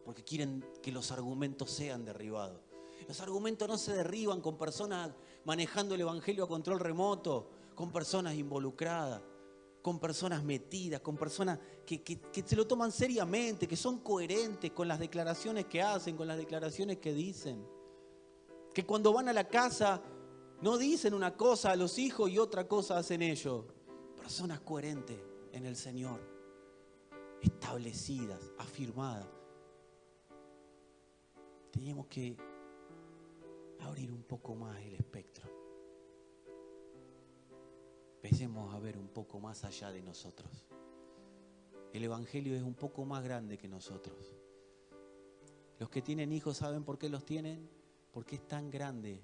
A: porque quieren que los argumentos sean derribados. Los argumentos no se derriban con personas manejando el evangelio a control remoto, con personas involucradas, con personas metidas, con personas que se lo toman seriamente, que son coherentes con las declaraciones que hacen, con las declaraciones que dicen. Que cuando van a la casa no dicen una cosa a los hijos y otra cosa hacen ellos. Personas coherentes en el Señor, establecidas, afirmadas. Teníamos que abrir un poco más el espectro. Empecemos a ver un poco más allá de nosotros. El Evangelio es un poco más grande que nosotros. Los que tienen hijos, ¿saben por qué los tienen? Porque es tan grande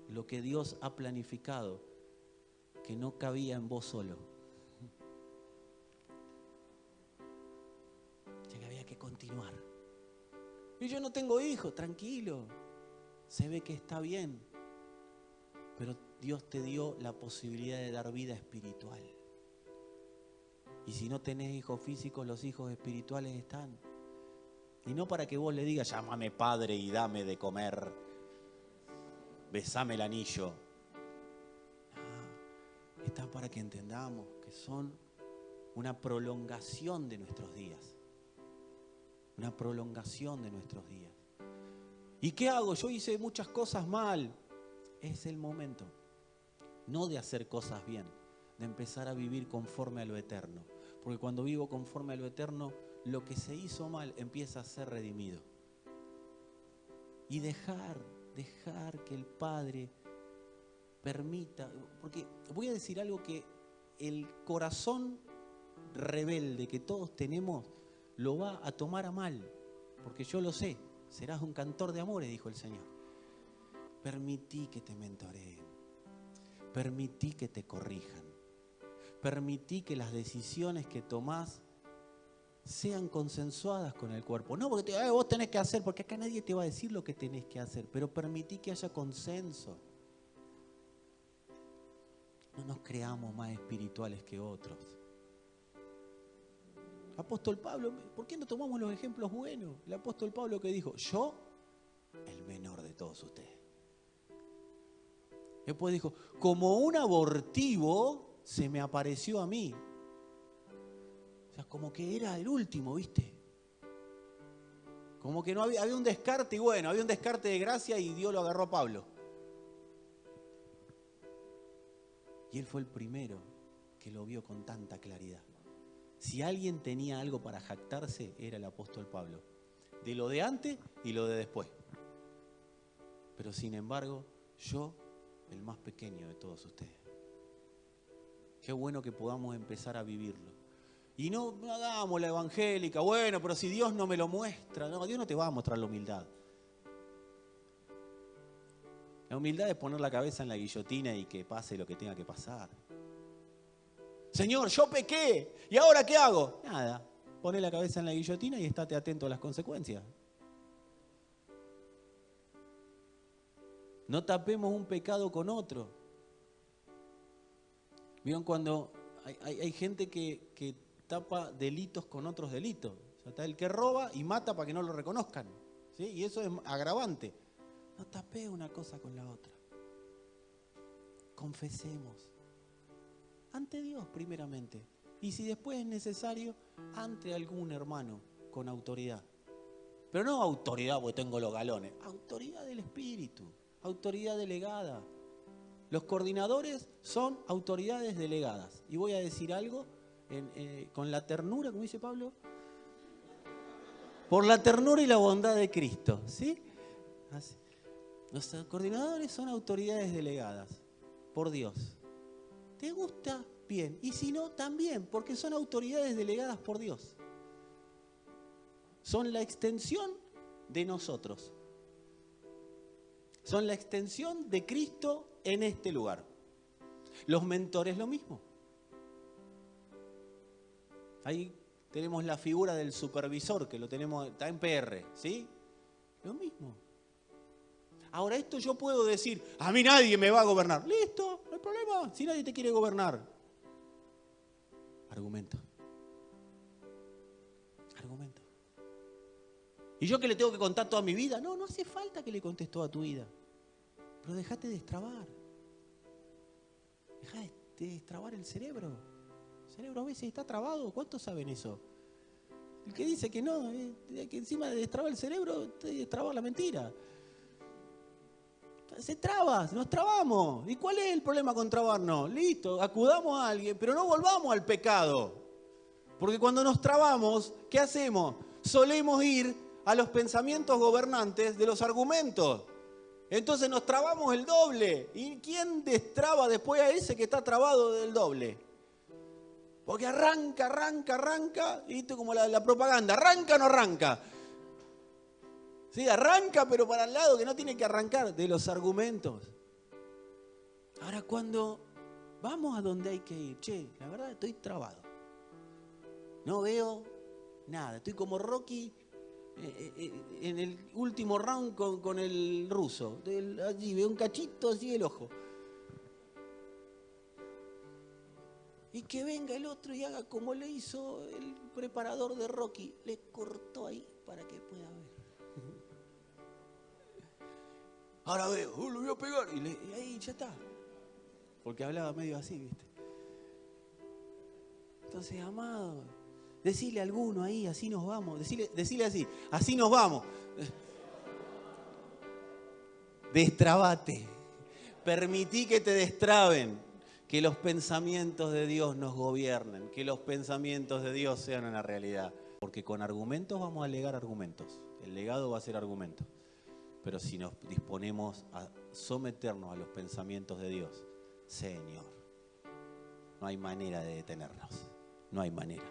A: lo que Dios ha planificado que no cabía en vos solo. Ya que había que continuar. Y yo no tengo hijos, tranquilo. Se ve que está bien. Pero Dios te dio la posibilidad de dar vida espiritual. Y si no tenés hijos físicos, los hijos espirituales están. Y no para que vos le digas, llámame padre y dame de comer, besame el anillo. No, está para que entendamos que son una prolongación de nuestros días. Una prolongación de nuestros días. ¿Y qué hago? Yo hice muchas cosas mal. Es el momento, no de hacer cosas bien, de empezar a vivir conforme a lo eterno. Porque cuando vivo conforme a lo eterno, lo que se hizo mal empieza a ser redimido. Y dejar que el Padre permita, porque voy a decir algo que el corazón rebelde que todos tenemos lo va a tomar a mal, porque yo lo sé, serás un cantor de amores, dijo el Señor. Permití que te mentoreen, permití que te corrijan, permití que las decisiones que tomás sean consensuadas con el cuerpo. No porque vos tenés que hacer, porque acá nadie te va a decir lo que tenés que hacer, pero permití que haya consenso. No nos creamos más espirituales que otros. Apóstol Pablo, ¿por qué no tomamos los ejemplos buenos? El apóstol Pablo que dijo, yo, el menor de todos ustedes. Después dijo, como un abortivo se me apareció a mí. O sea, como que era el último, ¿viste? Como que no había un descarte y bueno, había un descarte de gracia y Dios lo agarró a Pablo. Y él fue el primero que lo vio con tanta claridad. Si alguien tenía algo para jactarse, era el apóstol Pablo. De lo de antes y lo de después. Pero sin embargo, yo, el más pequeño de todos ustedes. Qué bueno que podamos empezar a vivirlo. Y no hagamos la evangélica, bueno, pero si Dios no me lo muestra. No, Dios no te va a mostrar la humildad. La humildad es poner la cabeza en la guillotina y que pase lo que tenga que pasar. Señor, yo pequé, ¿y ahora qué hago? Nada, poné la cabeza en la guillotina y estate atento a las consecuencias. No tapemos un pecado con otro. ¿Vieron cuando hay gente que tapa delitos con otros delitos? O sea, está el que roba y mata para que no lo reconozcan, ¿sí? Y eso es agravante. No tapé una cosa con la otra. Confesemos. Ante Dios primeramente. Y si después es necesario, ante algún hermano con autoridad. Pero no autoridad porque tengo los galones. Autoridad del Espíritu. Autoridad delegada. Los coordinadores son autoridades delegadas. Y voy a decir algo con la ternura, como dice Pablo. Por la ternura y la bondad de Cristo. ¿Sí? Así. Los coordinadores son autoridades delegadas por Dios. ¿Te gusta? Bien. Y si no, también, porque son autoridades delegadas por Dios. Son la extensión de nosotros. Son la extensión de Cristo en este lugar. Los mentores lo mismo. Ahí tenemos la figura del supervisor, que lo tenemos, está en PR, ¿sí? Lo mismo. Ahora esto yo puedo decir, a mí nadie me va a gobernar. Listo, no hay problema, si nadie te quiere gobernar. Argumento. Argumento. ¿Y yo que le tengo que contar toda mi vida? No, no hace falta que le contes toda tu vida. Pero dejate de destrabar. Dejá de destrabar el cerebro. El cerebro a veces está trabado. ¿Cuántos saben eso? El que dice que no, que encima de destrabar el cerebro, de destrabar la mentira. Se traba, nos trabamos. ¿Y cuál es el problema con trabarnos? Listo, acudamos a alguien, pero no volvamos al pecado. Porque cuando nos trabamos, ¿qué hacemos? Solemos ir a los pensamientos gobernantes de los argumentos. Entonces nos trabamos el doble. ¿Y quién destraba después a ese que está trabado del doble? Porque arranca, y esto como la propaganda, arranca o no arranca. Sí, arranca, pero para el lado que no tiene que arrancar, de los argumentos. Ahora, cuando vamos a donde hay que ir, che, la verdad estoy trabado. No veo nada, estoy como Rocky en el último round con el ruso. Allí veo un cachito así el ojo. Y que venga el otro y haga como le hizo el preparador de Rocky. Le cortó ahí para que pueda ver. Ahora veo, lo voy a pegar. Y ahí ya está. Porque hablaba medio así, ¿viste? Entonces, amado, decile a alguno ahí, así nos vamos. Decile así nos vamos. Destrabate. Permití que te destraben. Que los pensamientos de Dios nos gobiernen. Que los pensamientos de Dios sean una realidad. Porque con argumentos vamos a alegar argumentos. El legado va a ser argumento. Pero si nos disponemos a someternos a los pensamientos de Dios, Señor, no hay manera de detenernos. No hay manera.